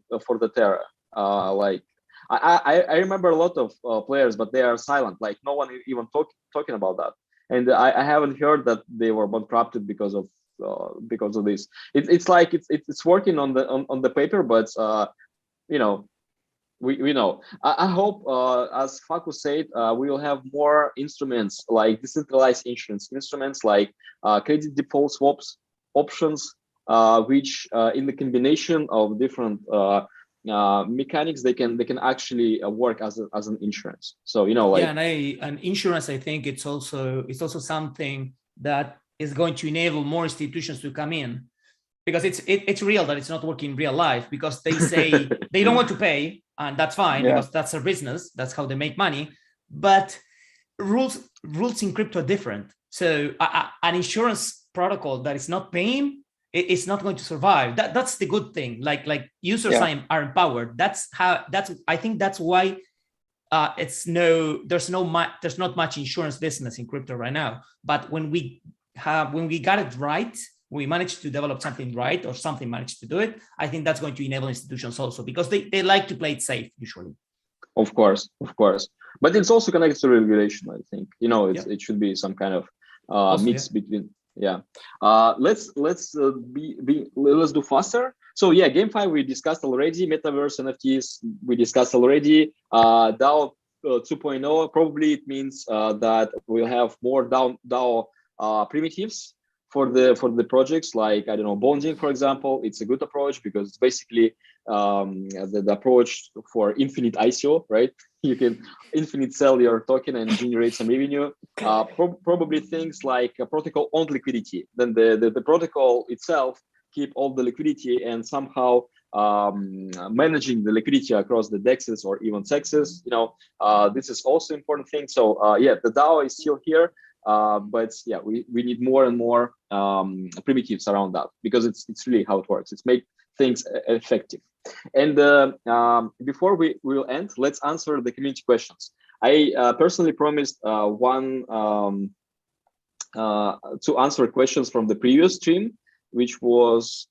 Terra? Like I remember a lot of players, but they are silent. Like no one even talking about that. And I haven't heard that they were bankrupted because of this. It's like it's working on the paper, but we know. I hope, as Faku said, we will have more instruments like decentralized insurance instruments, like credit default swaps, options, which in the combination of different mechanics, they can actually work as an insurance. So like and insurance, I think it's also something that is going to enable more institutions to come in, because it's real that it's not working in real life, because they say they don't want to pay, and that's fine, because that's their business, that's how they make money. But rules in crypto are different. So an insurance protocol that is not paying, it's not going to survive. That's the good thing. Like users are empowered. I think that's why there's not much insurance business in crypto right now. But when we got it right, we managed to develop something right, or something managed to do it, I think that's going to enable institutions also, because they like to play it safe usually. Of course. But it's also connected to regulation, I think. It should be some kind of mix between. Yeah. Let's do faster. So yeah, GameFi we discussed already. Metaverse, NFTs we discussed already. DAO 2.0, probably it means that we'll have more DAO primitives for the projects, like, I don't know, bonding, for example. It's a good approach because it's basically the approach for infinite ICO, right? You can infinite sell your token and generate some revenue. Probably things like a protocol owned liquidity. Then the protocol itself keep all the liquidity and somehow managing the liquidity across the dexes or even sexes. This is also important thing. So yeah, the DAO is still here. But yeah, we need more and more primitives around that, because it's really how it works. It's make things effective. And before we will end, let's answer the community questions. I personally promised to answer questions from the previous stream, which was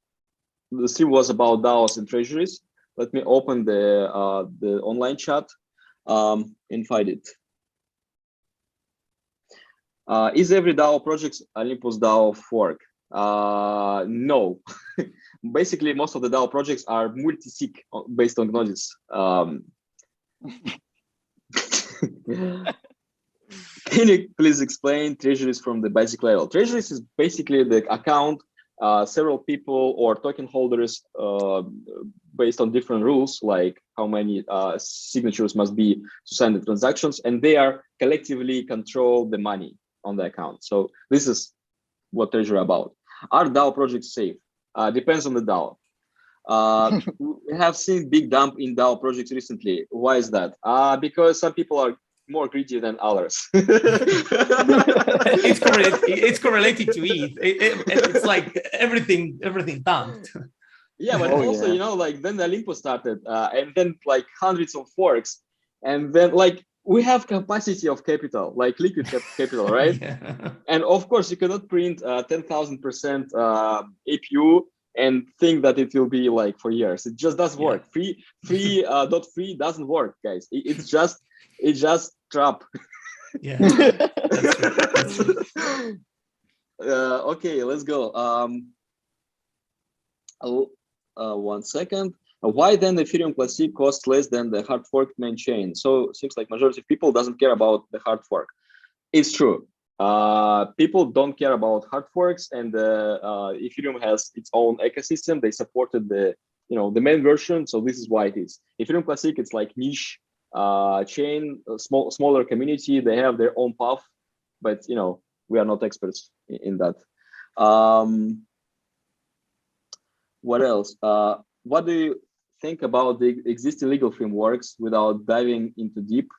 about DAOs and treasuries. Let me open the online chat and find it. Is every DAO project Olympus DAO fork? No. Basically, most of the DAO projects are multi-sig based on Gnosis. Can you please explain treasuries from the basic level? Treasuries is basically the account several people or token holders based on different rules, like how many signatures must be to sign the transactions, and they are collectively control the money on the account. So this is what treasury about. Are DAO projects safe? Depends on the DAO. We have seen big dump in DAO projects recently. Why is that? Because some people are more greedy than others. It's correlated to ETH. It's like everything dumped. Yeah, but also, like then the Olympus started, and then like hundreds of forks, and then like we have capacity of capital, like liquid capital, right? Yeah. And of course, you cannot print 10,000% APU and think that it will be like for years. It just doesn't work. Free doesn't work, guys. It's just trap. Yeah, that's true. That's true. Okay, let's go. One second. Why then Ethereum Classic costs less than the hard fork main chain? So it seems like majority of people doesn't care about the hard fork. It's true. People don't care about hard forks, and Ethereum has its own ecosystem. They supported the main version, so this is why it is. Ethereum Classic, it's like niche chain, smaller community. They have their own path, but we are not experts in that. What else? What do you think about the existing legal frameworks without diving into deep?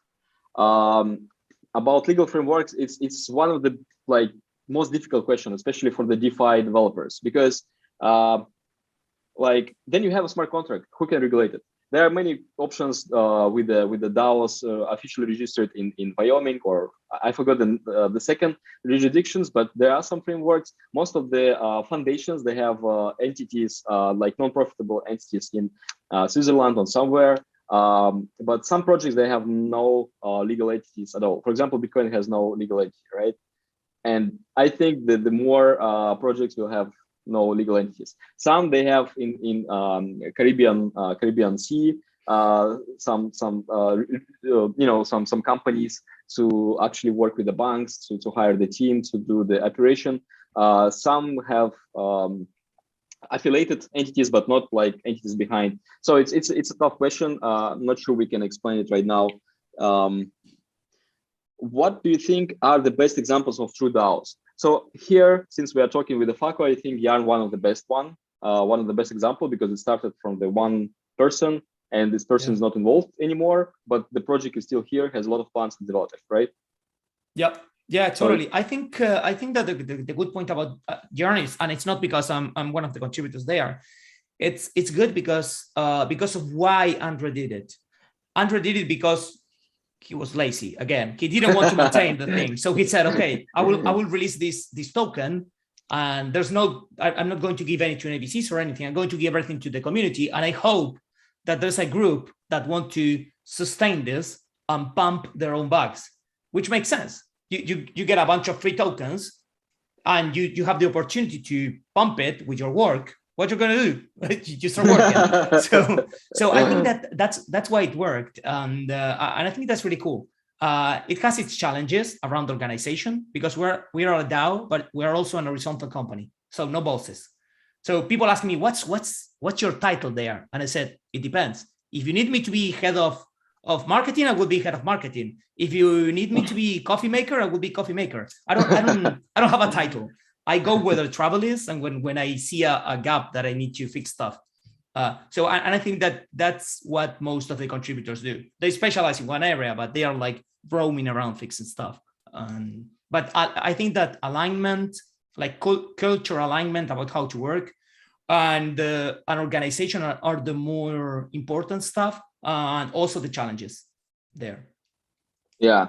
About legal frameworks, it's one of the most difficult questions, especially for the DeFi developers, because then you have a smart contract. Who can regulate it? There are many options with the DAOs officially registered in Wyoming, or I forgot the second jurisdictions, but there are some frameworks. Most of the foundations, they have entities like non-profitable entities in Switzerland or somewhere. But some projects, they have no legal entities at all. For example, Bitcoin has no legal entity, right? And I think that the more projects will have no legal entities. Some they have in Caribbean Sea, some companies to actually work with the banks to hire the team to do the operation. Some have affiliated entities, but not like entities behind. So it's a tough question. I'm not sure we can explain it right now. What do you think are the best examples of true DAOs? So here, since we are talking with the FACO, I think Yarn one of the best example, because it started from the one person, and this person is not involved anymore, but the project is still here, has a lot of plans to develop it, right? Yep. Yeah, totally. I think that the good point about Yarn is, and it's not because I'm one of the contributors there. It's good because of why Andre did it. Andre did it because he was lazy again. He didn't want to maintain the thing, so he said, "Okay, I will release this token, and I'm not going to give any to any VCs or anything. I'm going to give everything to the community, and I hope that there's a group that want to sustain this and pump their own bugs," which makes sense. You get a bunch of free tokens, and you have the opportunity to pump it with your work. What you're gonna do? You start working. So I think that's why it worked, and I think that's really cool. It has its challenges around organization because we are a DAO, but we are also an horizontal company, so no bosses. So people ask me, what's your title there? And I said, it depends. If you need me to be head of marketing, I will be head of marketing. If you need me to be coffee maker, I will be coffee maker. I don't have a title. I go where the trouble is, and when I see a gap that I need to fix stuff. So I think that's what most of the contributors do. They specialize in one area, but they are like roaming around fixing stuff. But I think that alignment, like culture alignment about how to work, and an organization are the more important stuff, and also the challenges there. Yeah.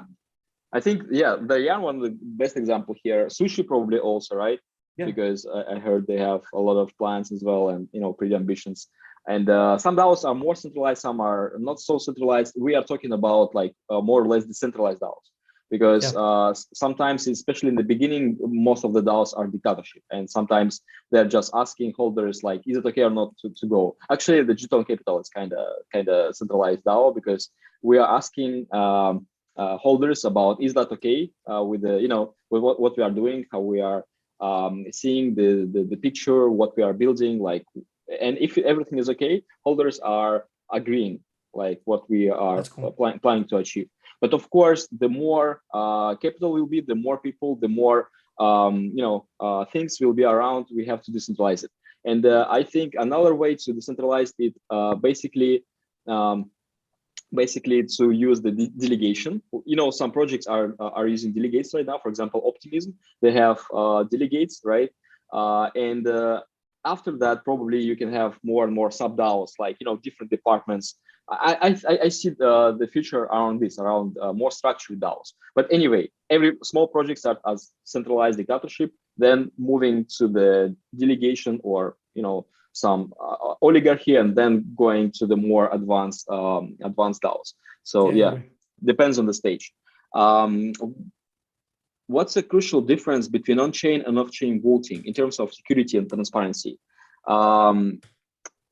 I think, the Yarn one, the best example here. Sushi probably also, right? Yeah. Because I heard they have a lot of plans as well, and pretty ambitions. And some DAOs are more centralized, some are not so centralized. We are talking about like more or less decentralized DAOs, because sometimes, especially in the beginning, most of the DAOs are dictatorship, and sometimes they're just asking holders like, is it okay or not to go? Actually, the G-Town Capital is kind of centralized DAO, because we are asking holders about, is that okay with the with what we are doing, how we are seeing the picture, what we are building, like, and if everything is okay, holders are agreeing like what we are planning to achieve. But of course, the more capital will be, the more people, the more things will be around. We have to decentralize it, and I think another way to decentralize it, basically to use the delegation. Some projects are using delegates right now. For example, Optimism, they have delegates, right? And after that, probably you can have more and more sub DAOs, like different departments. I see the future around this, around more structured DAOs. But anyway, every small project starts as centralized dictatorship, then moving to the delegation or some oligarchy, and then going to the more advanced DAOs. So depends on the stage. What's a crucial difference between on-chain and off-chain voting in terms of security and transparency?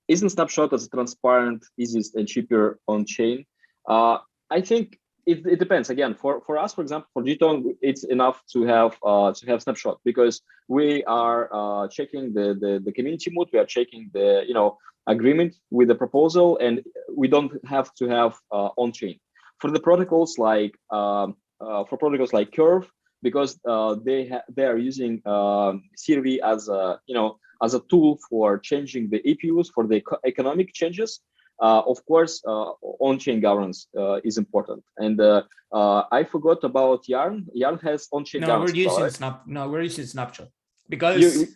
Isn't Snapshot as transparent, easiest, and cheaper on-chain? I think it depends. Again, for us, for example, for G-Town, it's enough to have Snapshot, because we are checking the community mood, we are checking the agreement with the proposal, and we don't have to have on-chain. For the protocols like Curve, because they are using CRV as a tool for changing the APUs for the economic changes. Of course, on-chain governance is important. And I forgot about Yarn. Yarn has on-chain governance. We're using Snapshot because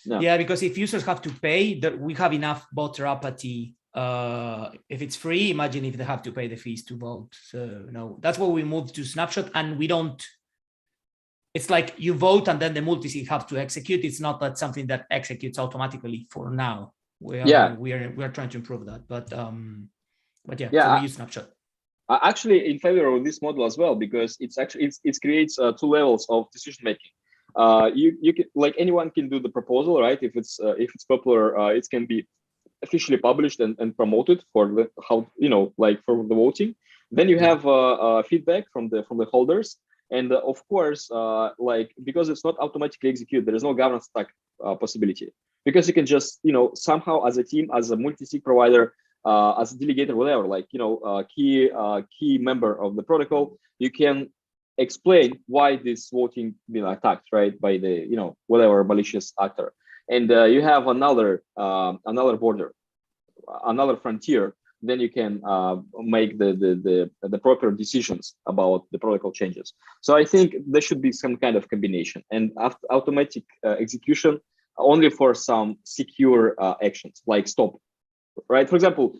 because if users have to pay, we have enough voter apathy. If it's free, imagine if they have to pay the fees to vote. So that's why we moved to Snapshot, and we don't. It's like you vote and then the multisig have to execute. It's not that something that executes automatically for now. We are trying to improve that, but so we use Snapshot. Actually, in favor of this model as well, because it creates two levels of decision making. You can, like, anyone can do the proposal, right? If it's popular, it can be officially published and promoted for the for the voting. Then you have feedback from the holders. And of course, because it's not automatically executed, there is no governance stack possibility. Because you can just, somehow as a team, as a multi-sig provider, as a delegator, whatever, key member of the protocol, you can explain why this voting been attacked, right, by the, whatever malicious actor. And you have another border, another frontier. Then you can make the proper decisions about the protocol changes. So I think there should be some kind of combination, and automatic execution only for some secure actions like stop. right? For example,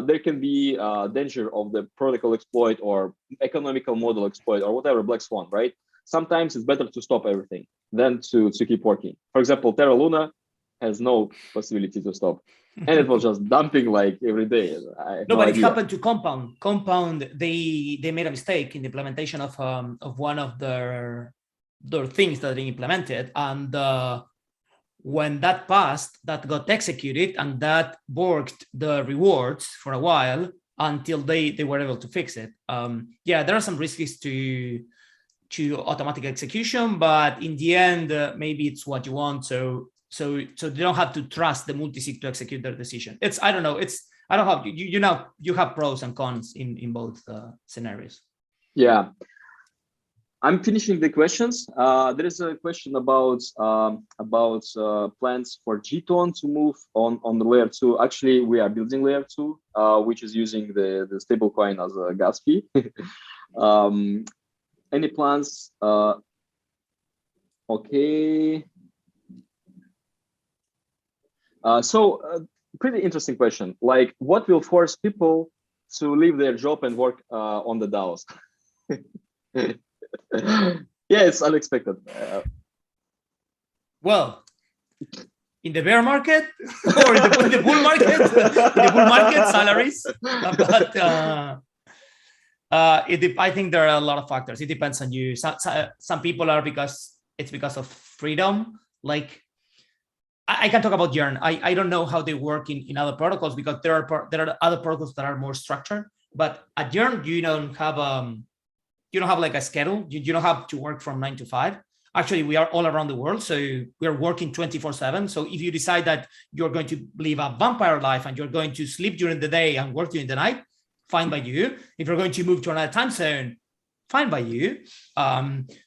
there can be danger of the protocol exploit or economical model exploit or whatever, black swan, right? Sometimes it's better to stop everything than to keep working. For example, Terra Luna has no possibility to stop, and it was just dumping like every day. No, but it idea. happened to Compound. Compound, they made a mistake in the implementation of one of their things that they implemented, and when that passed, that got executed, and that worked the rewards for a while until they were able to fix it. Yeah, there are some risks to automatic execution, but in the end, maybe it's what you want. So they don't have to trust the multisig to execute their decision. I don't know. I don't have, you have pros and cons in both scenarios. Yeah. I'm finishing the questions. There is a question about plans for Gton to move on the layer 2. Actually, we are building layer 2, which is using the stablecoin as a gas fee. Any plans? Okay. Pretty interesting question. Like, what will force people to leave their job and work on the DAOs? Yeah, it's unexpected. Well, in the bear market or in the bull market, in the bull market, salaries. But I think there are a lot of factors. It depends on you. Some people are because of freedom. Like, I can talk about Yearn. I don't know how they work in other protocols, because there are other protocols that are more structured. But at Yearn, you don't have like a schedule. You don't have to work from 9 to 5. Actually, we are all around the world, so we are working 24/7. So if you decide that you're going to live a vampire life and you're going to sleep during the day and work during the night, fine by you. If you're going to move to another time zone, fine by you.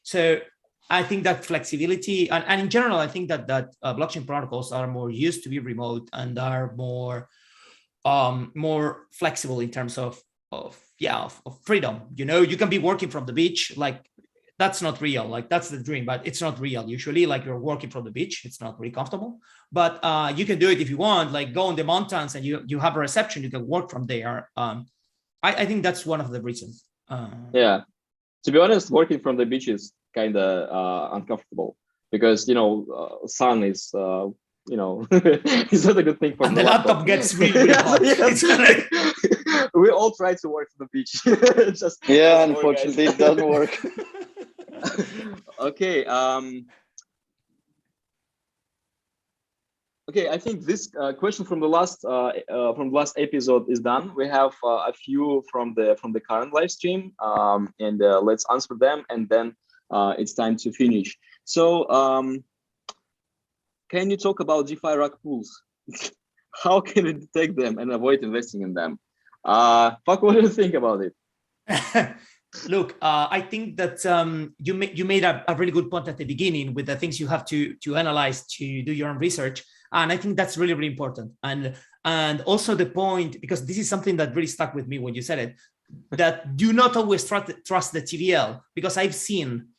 So I think that flexibility, and in general, I think that blockchain protocols are more used to be remote and are more flexible in terms of freedom. You can be working from the beach. Like, that's not real. Like, that's the dream, but it's not real. Usually, like, you're working from the beach, it's not really comfortable, but you can do it if you want. Like, go on the mountains and you have a reception, you can work from there. I think that's one of the reasons. Yeah, to be honest, working from the beach is kind of uncomfortable, because sun is it's not a good thing for and the laptop gets really hot. It's like... We all try to work from the beach. Unfortunately, it doesn't work. Okay. Okay, I think this question from the last episode is done. We have a few from the current live stream, and let's answer them, and then it's time to finish. So, can you talk about DeFi rug pools? How can we detect them and avoid investing in them? Fuck, what do you think about it? Look, I think that you made a really good point at the beginning with the things you have to analyze to do your own research, and I think that's really, really important. And also the point, because this is something that really stuck with me when you said it, that do not always trust the TVL, because I've seen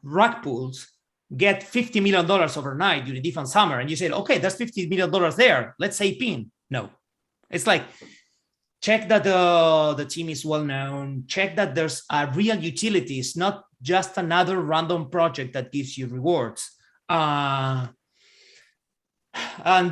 rug pools get $50 million overnight during DeFi summer, and you say, okay, that's $50 million there. Let's say PIN. No, it's like, check that the team is well known. Check that there's a real utility. It's not just another random project that gives you rewards. And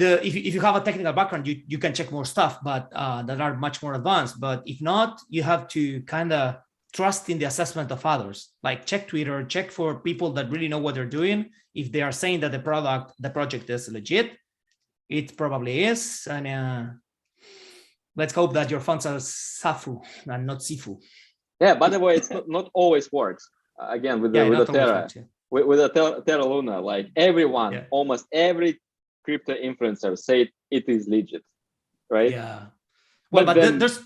if you have a technical background, you can check more stuff, but that are much more advanced. But if not, you have to kind of trust in the assessment of others. Like, check Twitter, check for people that really know what they're doing. If they are saying that the project is legit, it probably is. And let's hope that your funds are Safu and not Sifu. Yeah, by the way, it's not always works. Again, with the Terra, with the Terra Luna, like everyone, almost every crypto influencer said it is legit, right? Yeah. Well, but then, there's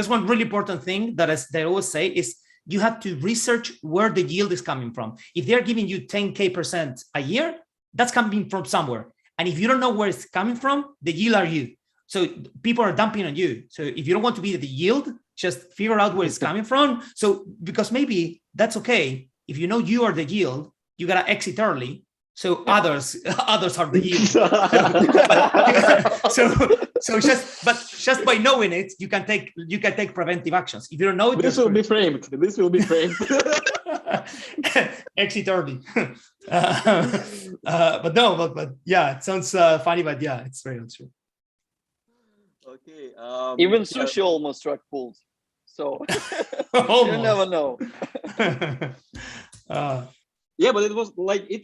one really important thing that they always say is you have to research where the yield is coming from. If they're giving you 10K% a year, that's coming from somewhere. And if you don't know where it's coming from, the yield are you. So people are dumping on you. So if you don't want to be the yield, just figure out where it's coming from. So, because maybe that's okay. If you know you are the yield, you got to exit early. So others are the evil. Just by knowing it, you can take preventive actions. If you don't know it, this will be framed. This will be framed. Exit early. But yeah, it sounds funny, but yeah, it's very true. Okay. Even sushi almost struck pools. So you never know. Yeah, but it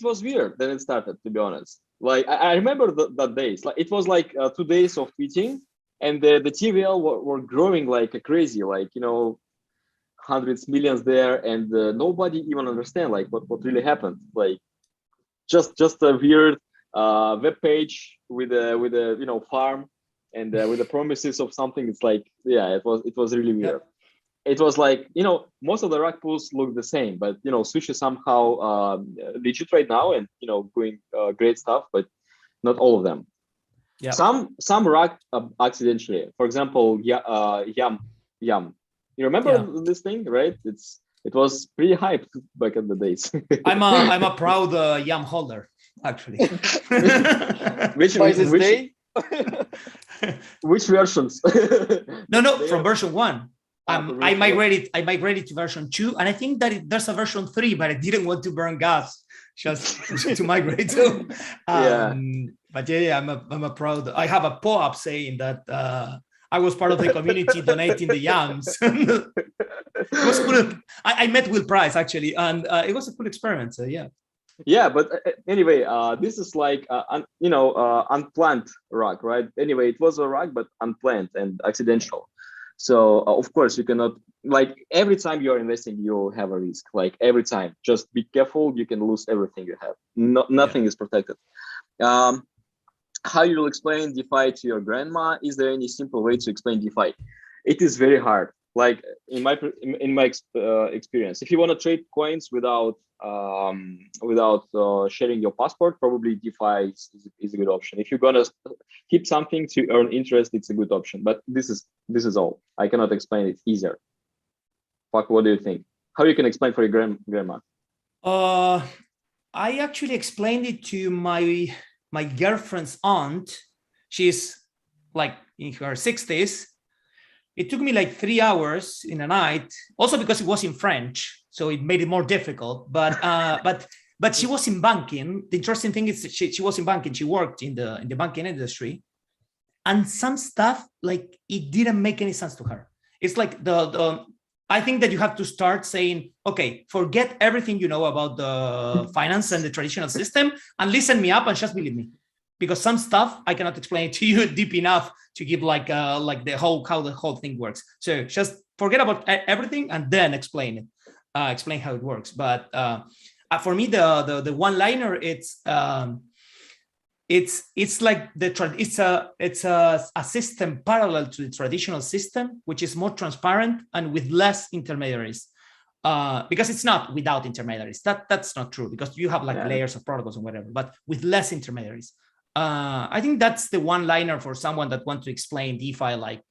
was weird then it started, to be honest. Like I remember that days. Like it was like 2 days of tweeting, and the TVL were growing like crazy, like hundreds, millions there, and nobody even understand like what really happened. Like just a weird web page with a farm and with the promises of something. It's like, yeah, it was really weird. Yeah. It was like, most of the rug pools look the same, but sushi somehow legit right now and doing great stuff, but not all of them. Yeah. Some rug accidentally. For example, Yum. You remember this thing, right? It was pretty hyped back in the days. I'm a proud Yum holder, actually. Which day? Which versions? No, from version 1. I migrated to version 2, and I think that there's a version 3, but I didn't want to burn gas just to migrate to. But yeah, I'm a proud. I have a POAP saying that I was part of the community donating the yams. It was cool. I met Will Price actually, and it was a cool experiment. So yeah. Yeah, but anyway, this is like unplanned rug, right? Anyway, it was a rug, but unplanned and accidental. So of course you cannot, like, every time you're investing, you have a risk. Like every time, just be careful. You can lose everything you have. Nothing is protected. How you will explain DeFi to your grandma? Is there any simple way to explain DeFi? It is very hard. Like in my experience, if you want to trade coins without sharing your passport, probably DeFi is a good option. If you're gonna keep something to earn interest, it's a good option. But this is all. I cannot explain it easier. Fuck, what do you think? How you can explain for your grandma? I actually explained it to my girlfriend's aunt. She's like in her 60s. It took me like 3 hours in a night, also because it was in French, so it made it more difficult. But she was in banking. The interesting thing is that she was in banking. She worked in the banking industry, and some stuff, like, it didn't make any sense to her. It's like I think that you have to start saying, okay, forget everything you know about the finance and the traditional system, and listen me up and just believe me. Because some stuff I cannot explain to you deep enough to give like how the whole thing works. So just forget about everything and then explain how it works. But for me, the one-liner, it's like it's a system parallel to the traditional system, which is more transparent and with less intermediaries. Because it's not without intermediaries. That's not true, because you have layers of protocols and whatever, but with less intermediaries. I think that's the one-liner for someone that wants to explain DeFi, like,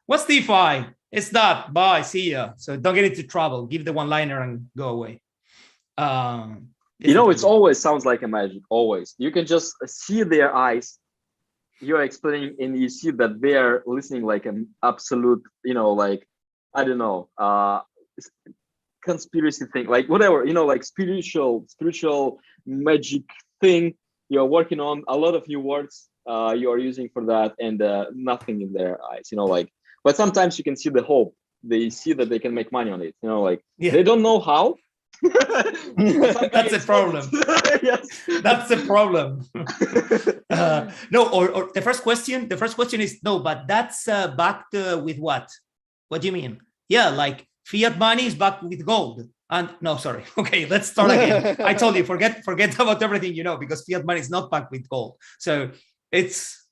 what's DeFi? It's that, bye, see ya. So don't get into trouble. Give the one-liner and go away. It always sounds like a magic, always. You can just see their eyes. You're explaining and you see that they're listening like an absolute, like, I don't know, conspiracy thing, like whatever, like spiritual magic thing. You're working on a lot of new words you are using for that, and nothing in their eyes, but sometimes you can see the hope. They see that they can make money on it, They don't know how. That's a problem. Yes. That's a problem. No, or the first question is no, but that's backed with what? What do you mean? Yeah, like fiat money is backed with gold. And no, sorry. Okay, let's start again. I told you, forget about everything because fiat money is not backed with gold. So it's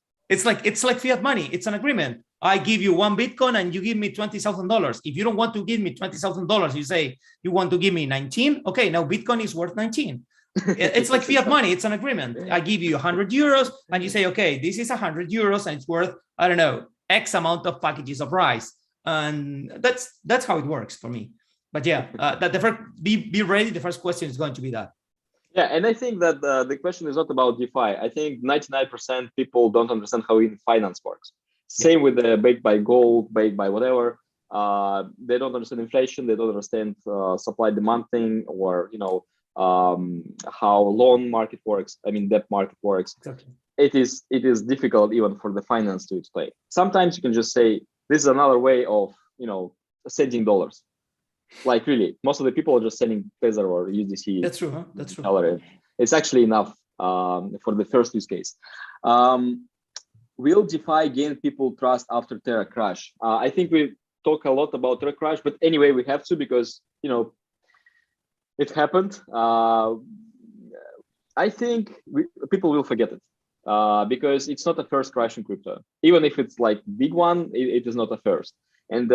like fiat money. It's an agreement. I give you 1 Bitcoin and you give me $20,000. If you don't want to give me $20,000, you say you want to give me 19. Okay, now Bitcoin is worth 19. It's like fiat money. It's an agreement. I give you 100 euros and you say, okay, this is 100 euros and it's worth, I don't know, X amount of packages of rice. And that's how it works for me. But yeah, be ready. The first question is going to be that. Yeah, and I think that the question is not about DeFi. I think 99% people don't understand how finance works. Same with the baked by gold, baked by whatever. They don't understand inflation. They don't understand supply demand thing, or how loan market works. I mean, debt market works. Exactly. It is difficult even for the finance to explain. Sometimes you can just say this is another way of sending dollars. Like really, most of the people are just sending Tether or USDC. That's true, huh? That's true. It's actually enough for the first use case. Will DeFi gain people trust after Terra crash? I think we talk a lot about Terra crash, but anyway, we have to because it happened. I think people will forget it because it's not a first crash in crypto. Even if it's like big one, it is not a first. And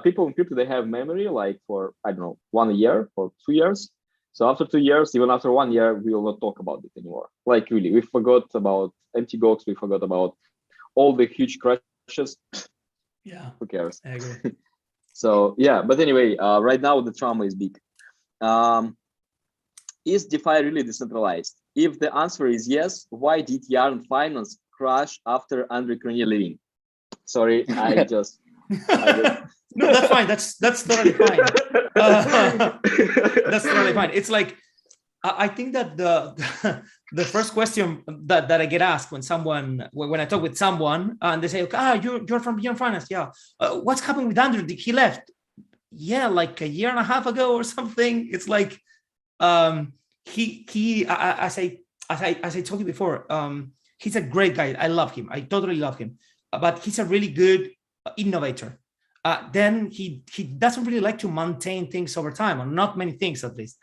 people in crypto, they have memory like for, I don't know, 1 year or 2 years. So after 2 years, even after 1 year, we will not talk about it anymore. Like really, we forgot about empty gox. We forgot about all the huge crashes. Yeah. Who cares? I agree. So yeah, but anyway, right now the trauma is big. Is DeFi really decentralized? If the answer is yes, why did Yarn Finance crash after Andre Cronje leaving? Sorry, I just No, that's fine. That's totally fine. That's totally fine. It's like I think that the first question that I get asked when I talk with someone and they say, okay, you're from Beyond Finance, yeah. What's happened with Andrew? He left? Yeah, like a year and a half ago or something. It's like he as I told you before, he's a great guy. I love him. I totally love him. But he's a really good innovator. Then he doesn't really like to maintain things over time, or not many things at least.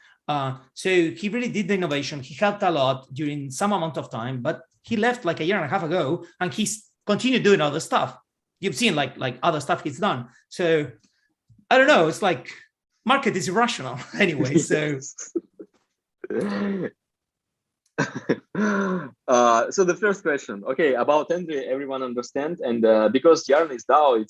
So he really did the innovation. He helped a lot during some amount of time, but he left like a year and a half ago, and he's continued doing other stuff. You've seen like other stuff he's done. So I don't know. It's like market is irrational anyway. So. So the first question, okay, about Andre, everyone understands, and because Yarn is DAO,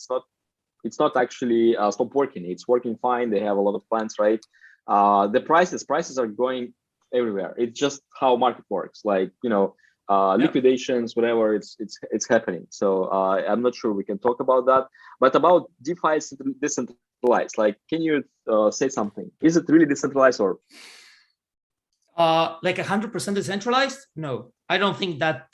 it's not actually stop working. It's working fine. They have a lot of plans, right? The prices are going everywhere. It's just how market works. Like liquidations, whatever. It's happening. So I'm not sure we can talk about that. But about DeFi decentralized, like, can you say something? Is it really decentralized or? Like 100% decentralized? No, I don't think that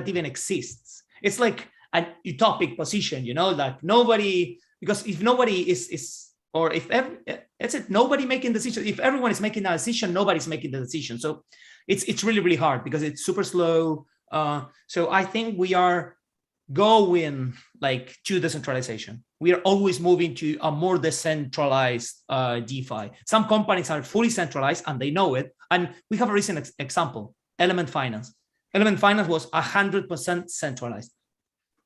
even exists. It's like an utopic position, like nobody, because if nobody nobody making decisions, if everyone is making a decision, nobody's making the decision. So it's really, really hard because it's super slow. So I think we are going like to decentralization. We are always moving to a more decentralized DeFi. Some companies are fully centralized and they know it. And we have a recent example, Element Finance. Element Finance was 100% centralized.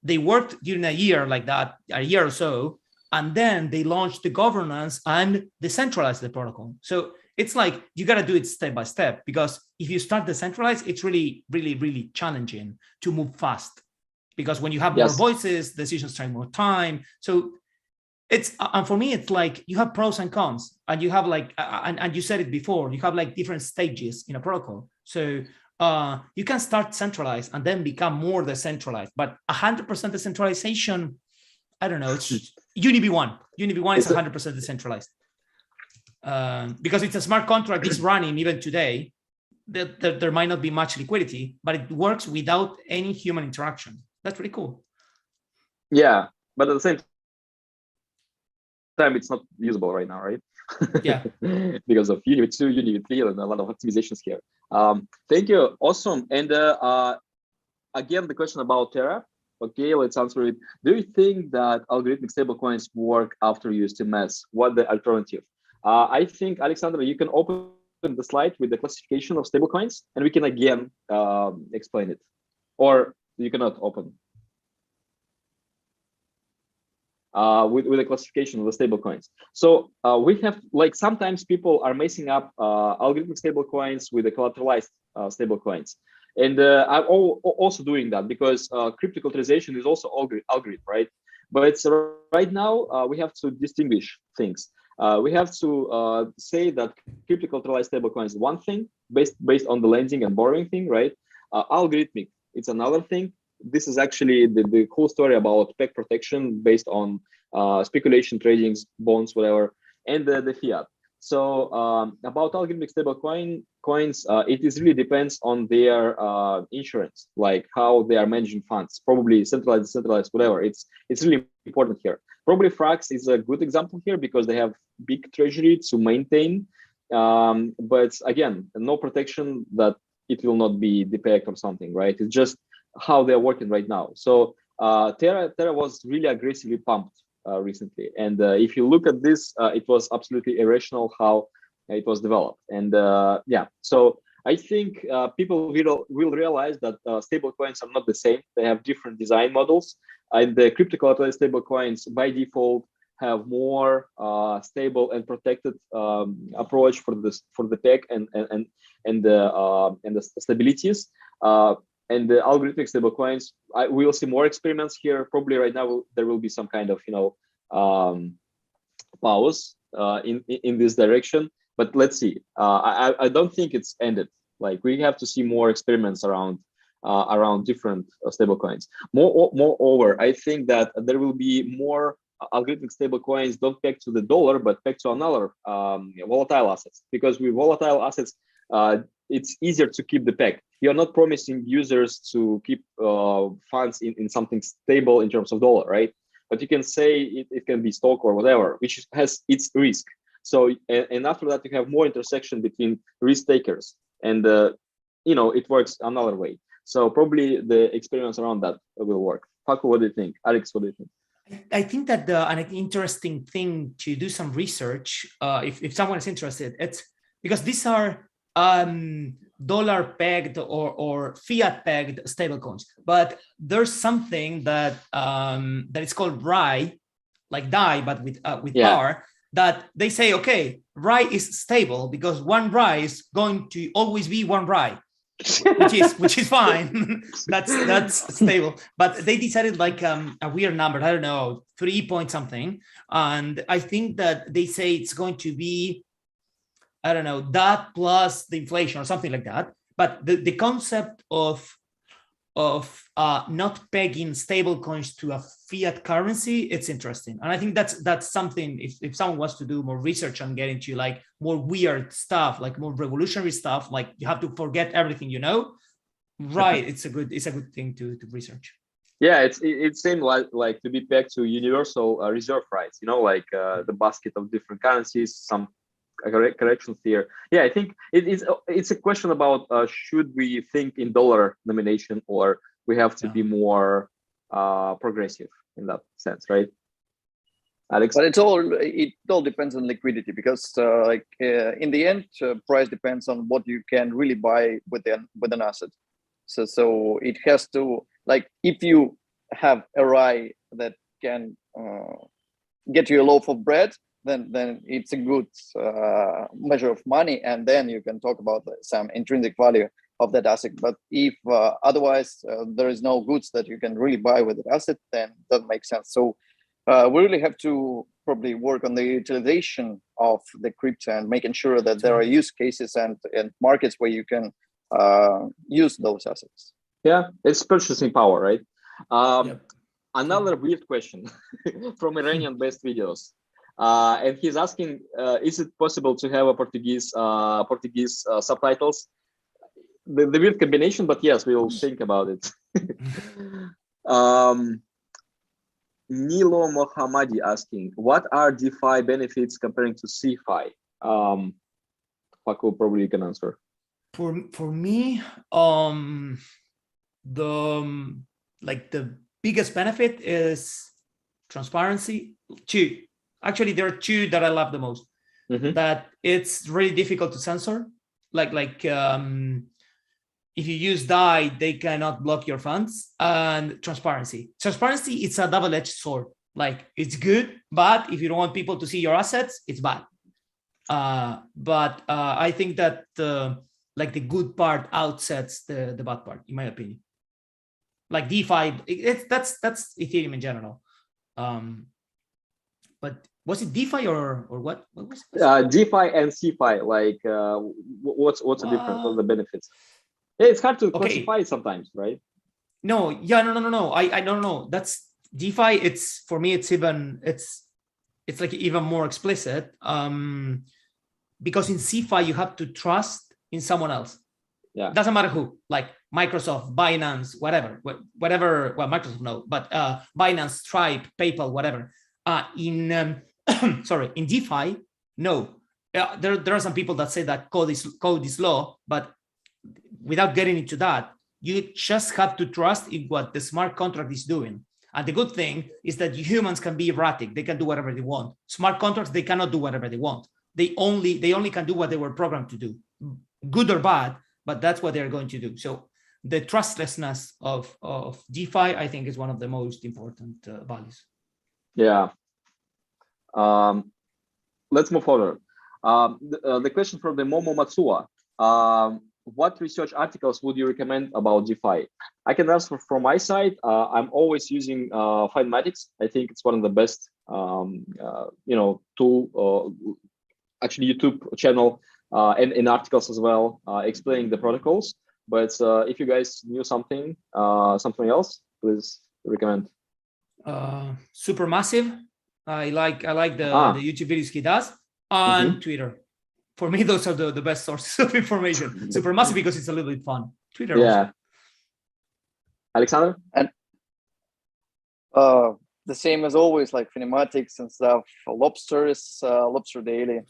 They worked during a year like that, a year or so, and then they launched the governance and decentralized the protocol. So it's like, you got to do it step by step, because if you start decentralized, it's really, really, really challenging to move fast. Because when you have more voices, decisions take more time. So it's, and for me, it's like you have pros and cons, and you have like, and you said it before, you have like different stages in a protocol. So you can start centralized and then become more decentralized, but 100% decentralization, I don't know. It's UniB1. UniB1 is 100% decentralized because it's a smart contract. It's running even today. There might not be much liquidity, but it works without any human interaction. That's pretty cool. Yeah, but at the same time, it's not usable right now, right? Yeah. Because of UniB2, UniB3, and a lot of optimizations here. Thank you. Awesome. And again, the question about Terra. Okay, let's answer it. Do you think that algorithmic stablecoins work after you use TMS? What the alternative? I think, Alexander, you can open the slide with the classification of stablecoins, and we can again explain it. Or you cannot open. With the classification of the stablecoins. So we have, like, sometimes people are messing up algorithmic stablecoins with the collateralized stablecoins. And I'm also doing that because crypto collateralization is also algorithm, right? But it's right now we have to distinguish things. we have to say that crypto-collateralized stablecoin is one thing based on the lending and borrowing thing, right? Algorithmic, it's another thing. This is actually the whole story about peg protection based on speculation, tradings, bonds, whatever, and the fiat. So about algorithmic stable coins, it is really depends on their insurance, like how they are managing funds, probably centralized, decentralized, whatever. It's really important here. Probably Frax is a good example here because they have big treasury to maintain, but again, no protection that it will not be depegged or something, right? It's just how they're working right now. So Terra was really aggressively pumped recently, and if you look at this, it was absolutely irrational how it was developed. And yeah, so I think people will realize that stable coins are not the same. They have different design models, and the crypto-collateralized stable coins by default have more stable and protected approach for the peg and the stabilities. And the algorithmic stablecoins, we will see more experiments here. Probably right now there will be some kind of pause in this direction. But let's see. I don't think it's ended. Like we have to see more experiments around different stablecoins. Moreover, I think that there will be more algorithmic stablecoins don't peg to the dollar but peg to another volatile assets, because with volatile assets it's easier to keep the peg. You're not promising users to keep funds in something stable in terms of dollar, right? But you can say it can be stock or whatever, which has its risk. So and after that you have more intersection between risk takers, and it works another way. So probably the experiments around that will work. Paco, what do you think? Alex, what do you think? I think that an interesting thing to do some research, if someone is interested, it's because these are dollar pegged or fiat pegged stablecoins, but there's something that that is called RAI, like DAI, but with power, that they say, okay, RAI is stable because one RAI is going to always be one RAI, which is fine. that's stable. But they decided like a weird number, I don't know, 3 point something, and I think that they say it's going to be, I don't know, that plus the inflation or something like that. But the concept of not pegging stable coins to a fiat currency, it's interesting. And I think that's something, if someone wants to do more research and get into like more weird stuff, like more revolutionary stuff, like you have to forget everything, right? It's a good thing to research. Yeah, it seemed like to be pegged to universal reserve rights, like the basket of different currencies, some corrections here. Yeah, I think it's a question about should we think in dollar nomination, or we have to be more progressive in that sense, right, Alex? But it all depends on liquidity, because in the end, price depends on what you can really buy with an asset. So it has to, like, if you have a RAI that can get you a loaf of bread, then it's a good measure of money, and then you can talk about some intrinsic value of that asset. But if otherwise there is no goods that you can really buy with the asset, then it doesn't make sense. So we really have to probably work on the utilization of the crypto and making sure that there are use cases and markets where you can use those assets. Yeah, it's purchasing power, right? Another weird question from Iranian-based videos. And he's asking, is it possible to have a Portuguese subtitles? The weird combination, but yes, we will think about it. Nilo Mohammadi asking, what are DeFi benefits comparing to CeFi? Paco, probably you can answer. For me, the biggest benefit is transparency. Actually, there are two that I love the most. That it's really difficult to censor. Like if you use DAI, they cannot block your funds. And transparency. Transparency, it's a double-edged sword. Like, it's good, but if you don't want people to see your assets, it's bad. But I think that the good part outsets the bad part, in my opinion. Like DeFi, that's Ethereum in general. But was it DeFi or what? What was it? DeFi and CeFi, like what's the difference? What are the benefits? Yeah, it's hard to classify it sometimes, right? No, yeah, no. I don't know. That's DeFi. It's for me. It's like even more explicit. Because in CeFi you have to trust in someone else. Yeah, doesn't matter who, like Microsoft, Binance, whatever. Well, Microsoft no, but Binance, Stripe, PayPal, whatever. In DeFi, no. There are some people that say that code is law, but without getting into that, you just have to trust in what the smart contract is doing. And the good thing is that humans can be erratic; they can do whatever they want. Smart contracts, they cannot do whatever they want. They only can do what they were programmed to do, good or bad. But that's what they're going to do. So the trustlessness of DeFi, I think, is one of the most important values. Yeah. Let's move forward. The question from the Momo Matsuwa. What research articles would you recommend about DeFi? I can answer from my side. I'm always using Finematics. I think it's one of the best, tool, actually YouTube channel. And in articles as well, explaining the protocols. But if you guys knew something else, please recommend. Supermassive. I like the YouTube videos he does on Twitter. For me, those are the best sources of information. Supermassive because it's a little bit fun. Twitter. Yeah. Also. Alexander? And the same as always, like Finematics and stuff. Lobster Daily.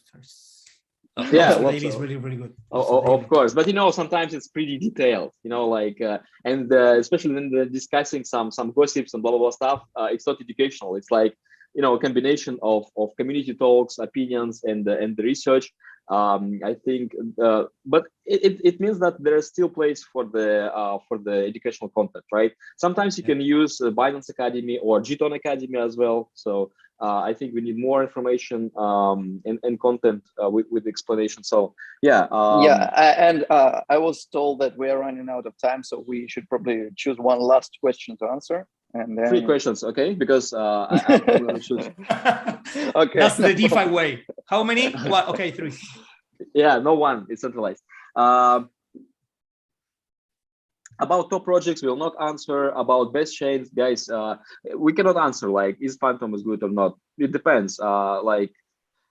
Yeah, Daily is really, really good. Of course, but sometimes it's pretty detailed. And especially when they're discussing some gossips and blah blah blah stuff, it's not educational. It's like a combination of community talks, opinions, and the research. I think, but it means that there is still place for the educational content, right? Sometimes you can use Binance Academy or Gton Academy as well. So I think we need more information and content with explanation. So yeah. I was told that we are running out of time, so we should probably choose one last question to answer. And then... 3 questions, okay? Because I'm going to choose. Okay, that's the DeFi way. How many? Well, okay, 3. Yeah, no one. It's centralized. About top projects, we will not answer. About best chains, guys, we cannot answer. Like, is Phantom is good or not? It depends. Like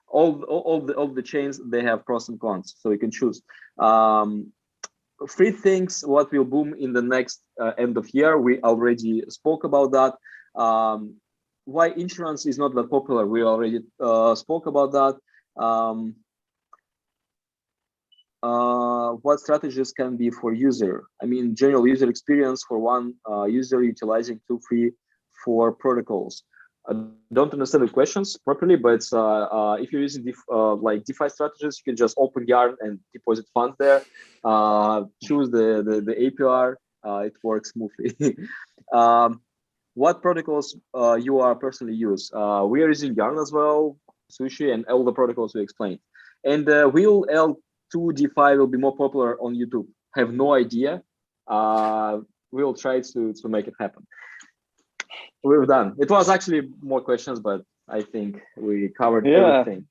all the chains, they have pros and cons, so you can choose. 3 things what will boom in the next end of year. We already spoke about that. Why insurance is not that popular? We already spoke about that. What strategies can be for user? I mean, general user experience for one user utilizing 2, 3, 4 protocols. I don't understand the questions properly, but if you're using like DeFi strategies, you can just open Yarn and deposit funds there. Choose the APR. It works smoothly. What protocols you are personally use? We are using Yarn as well, Sushi, and all the protocols we explained. And will L2 DeFi will be more popular on YouTube? Have no idea. We'll try to make it happen. We're done. It was actually more questions, but I think we covered everything.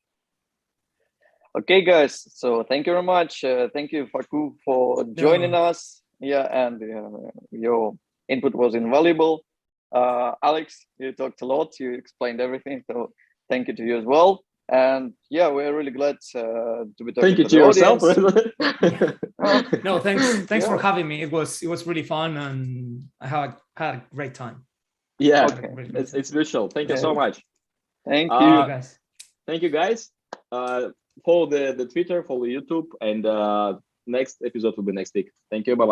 Okay, guys. So thank you very much. Thank you, Faku, for joining us. Yeah, and your input was invaluable. Alex, you talked a lot. You explained everything. So thank you to you as well. And yeah, we're really glad to be talking to the yourself. No, thanks for having me. It was really fun, and I had a great time. Yeah, it's mutual. Thank you so much. Thank you, guys. Thank you, guys. Follow the Twitter, follow YouTube, and next episode will be next week. Thank you. Bye bye.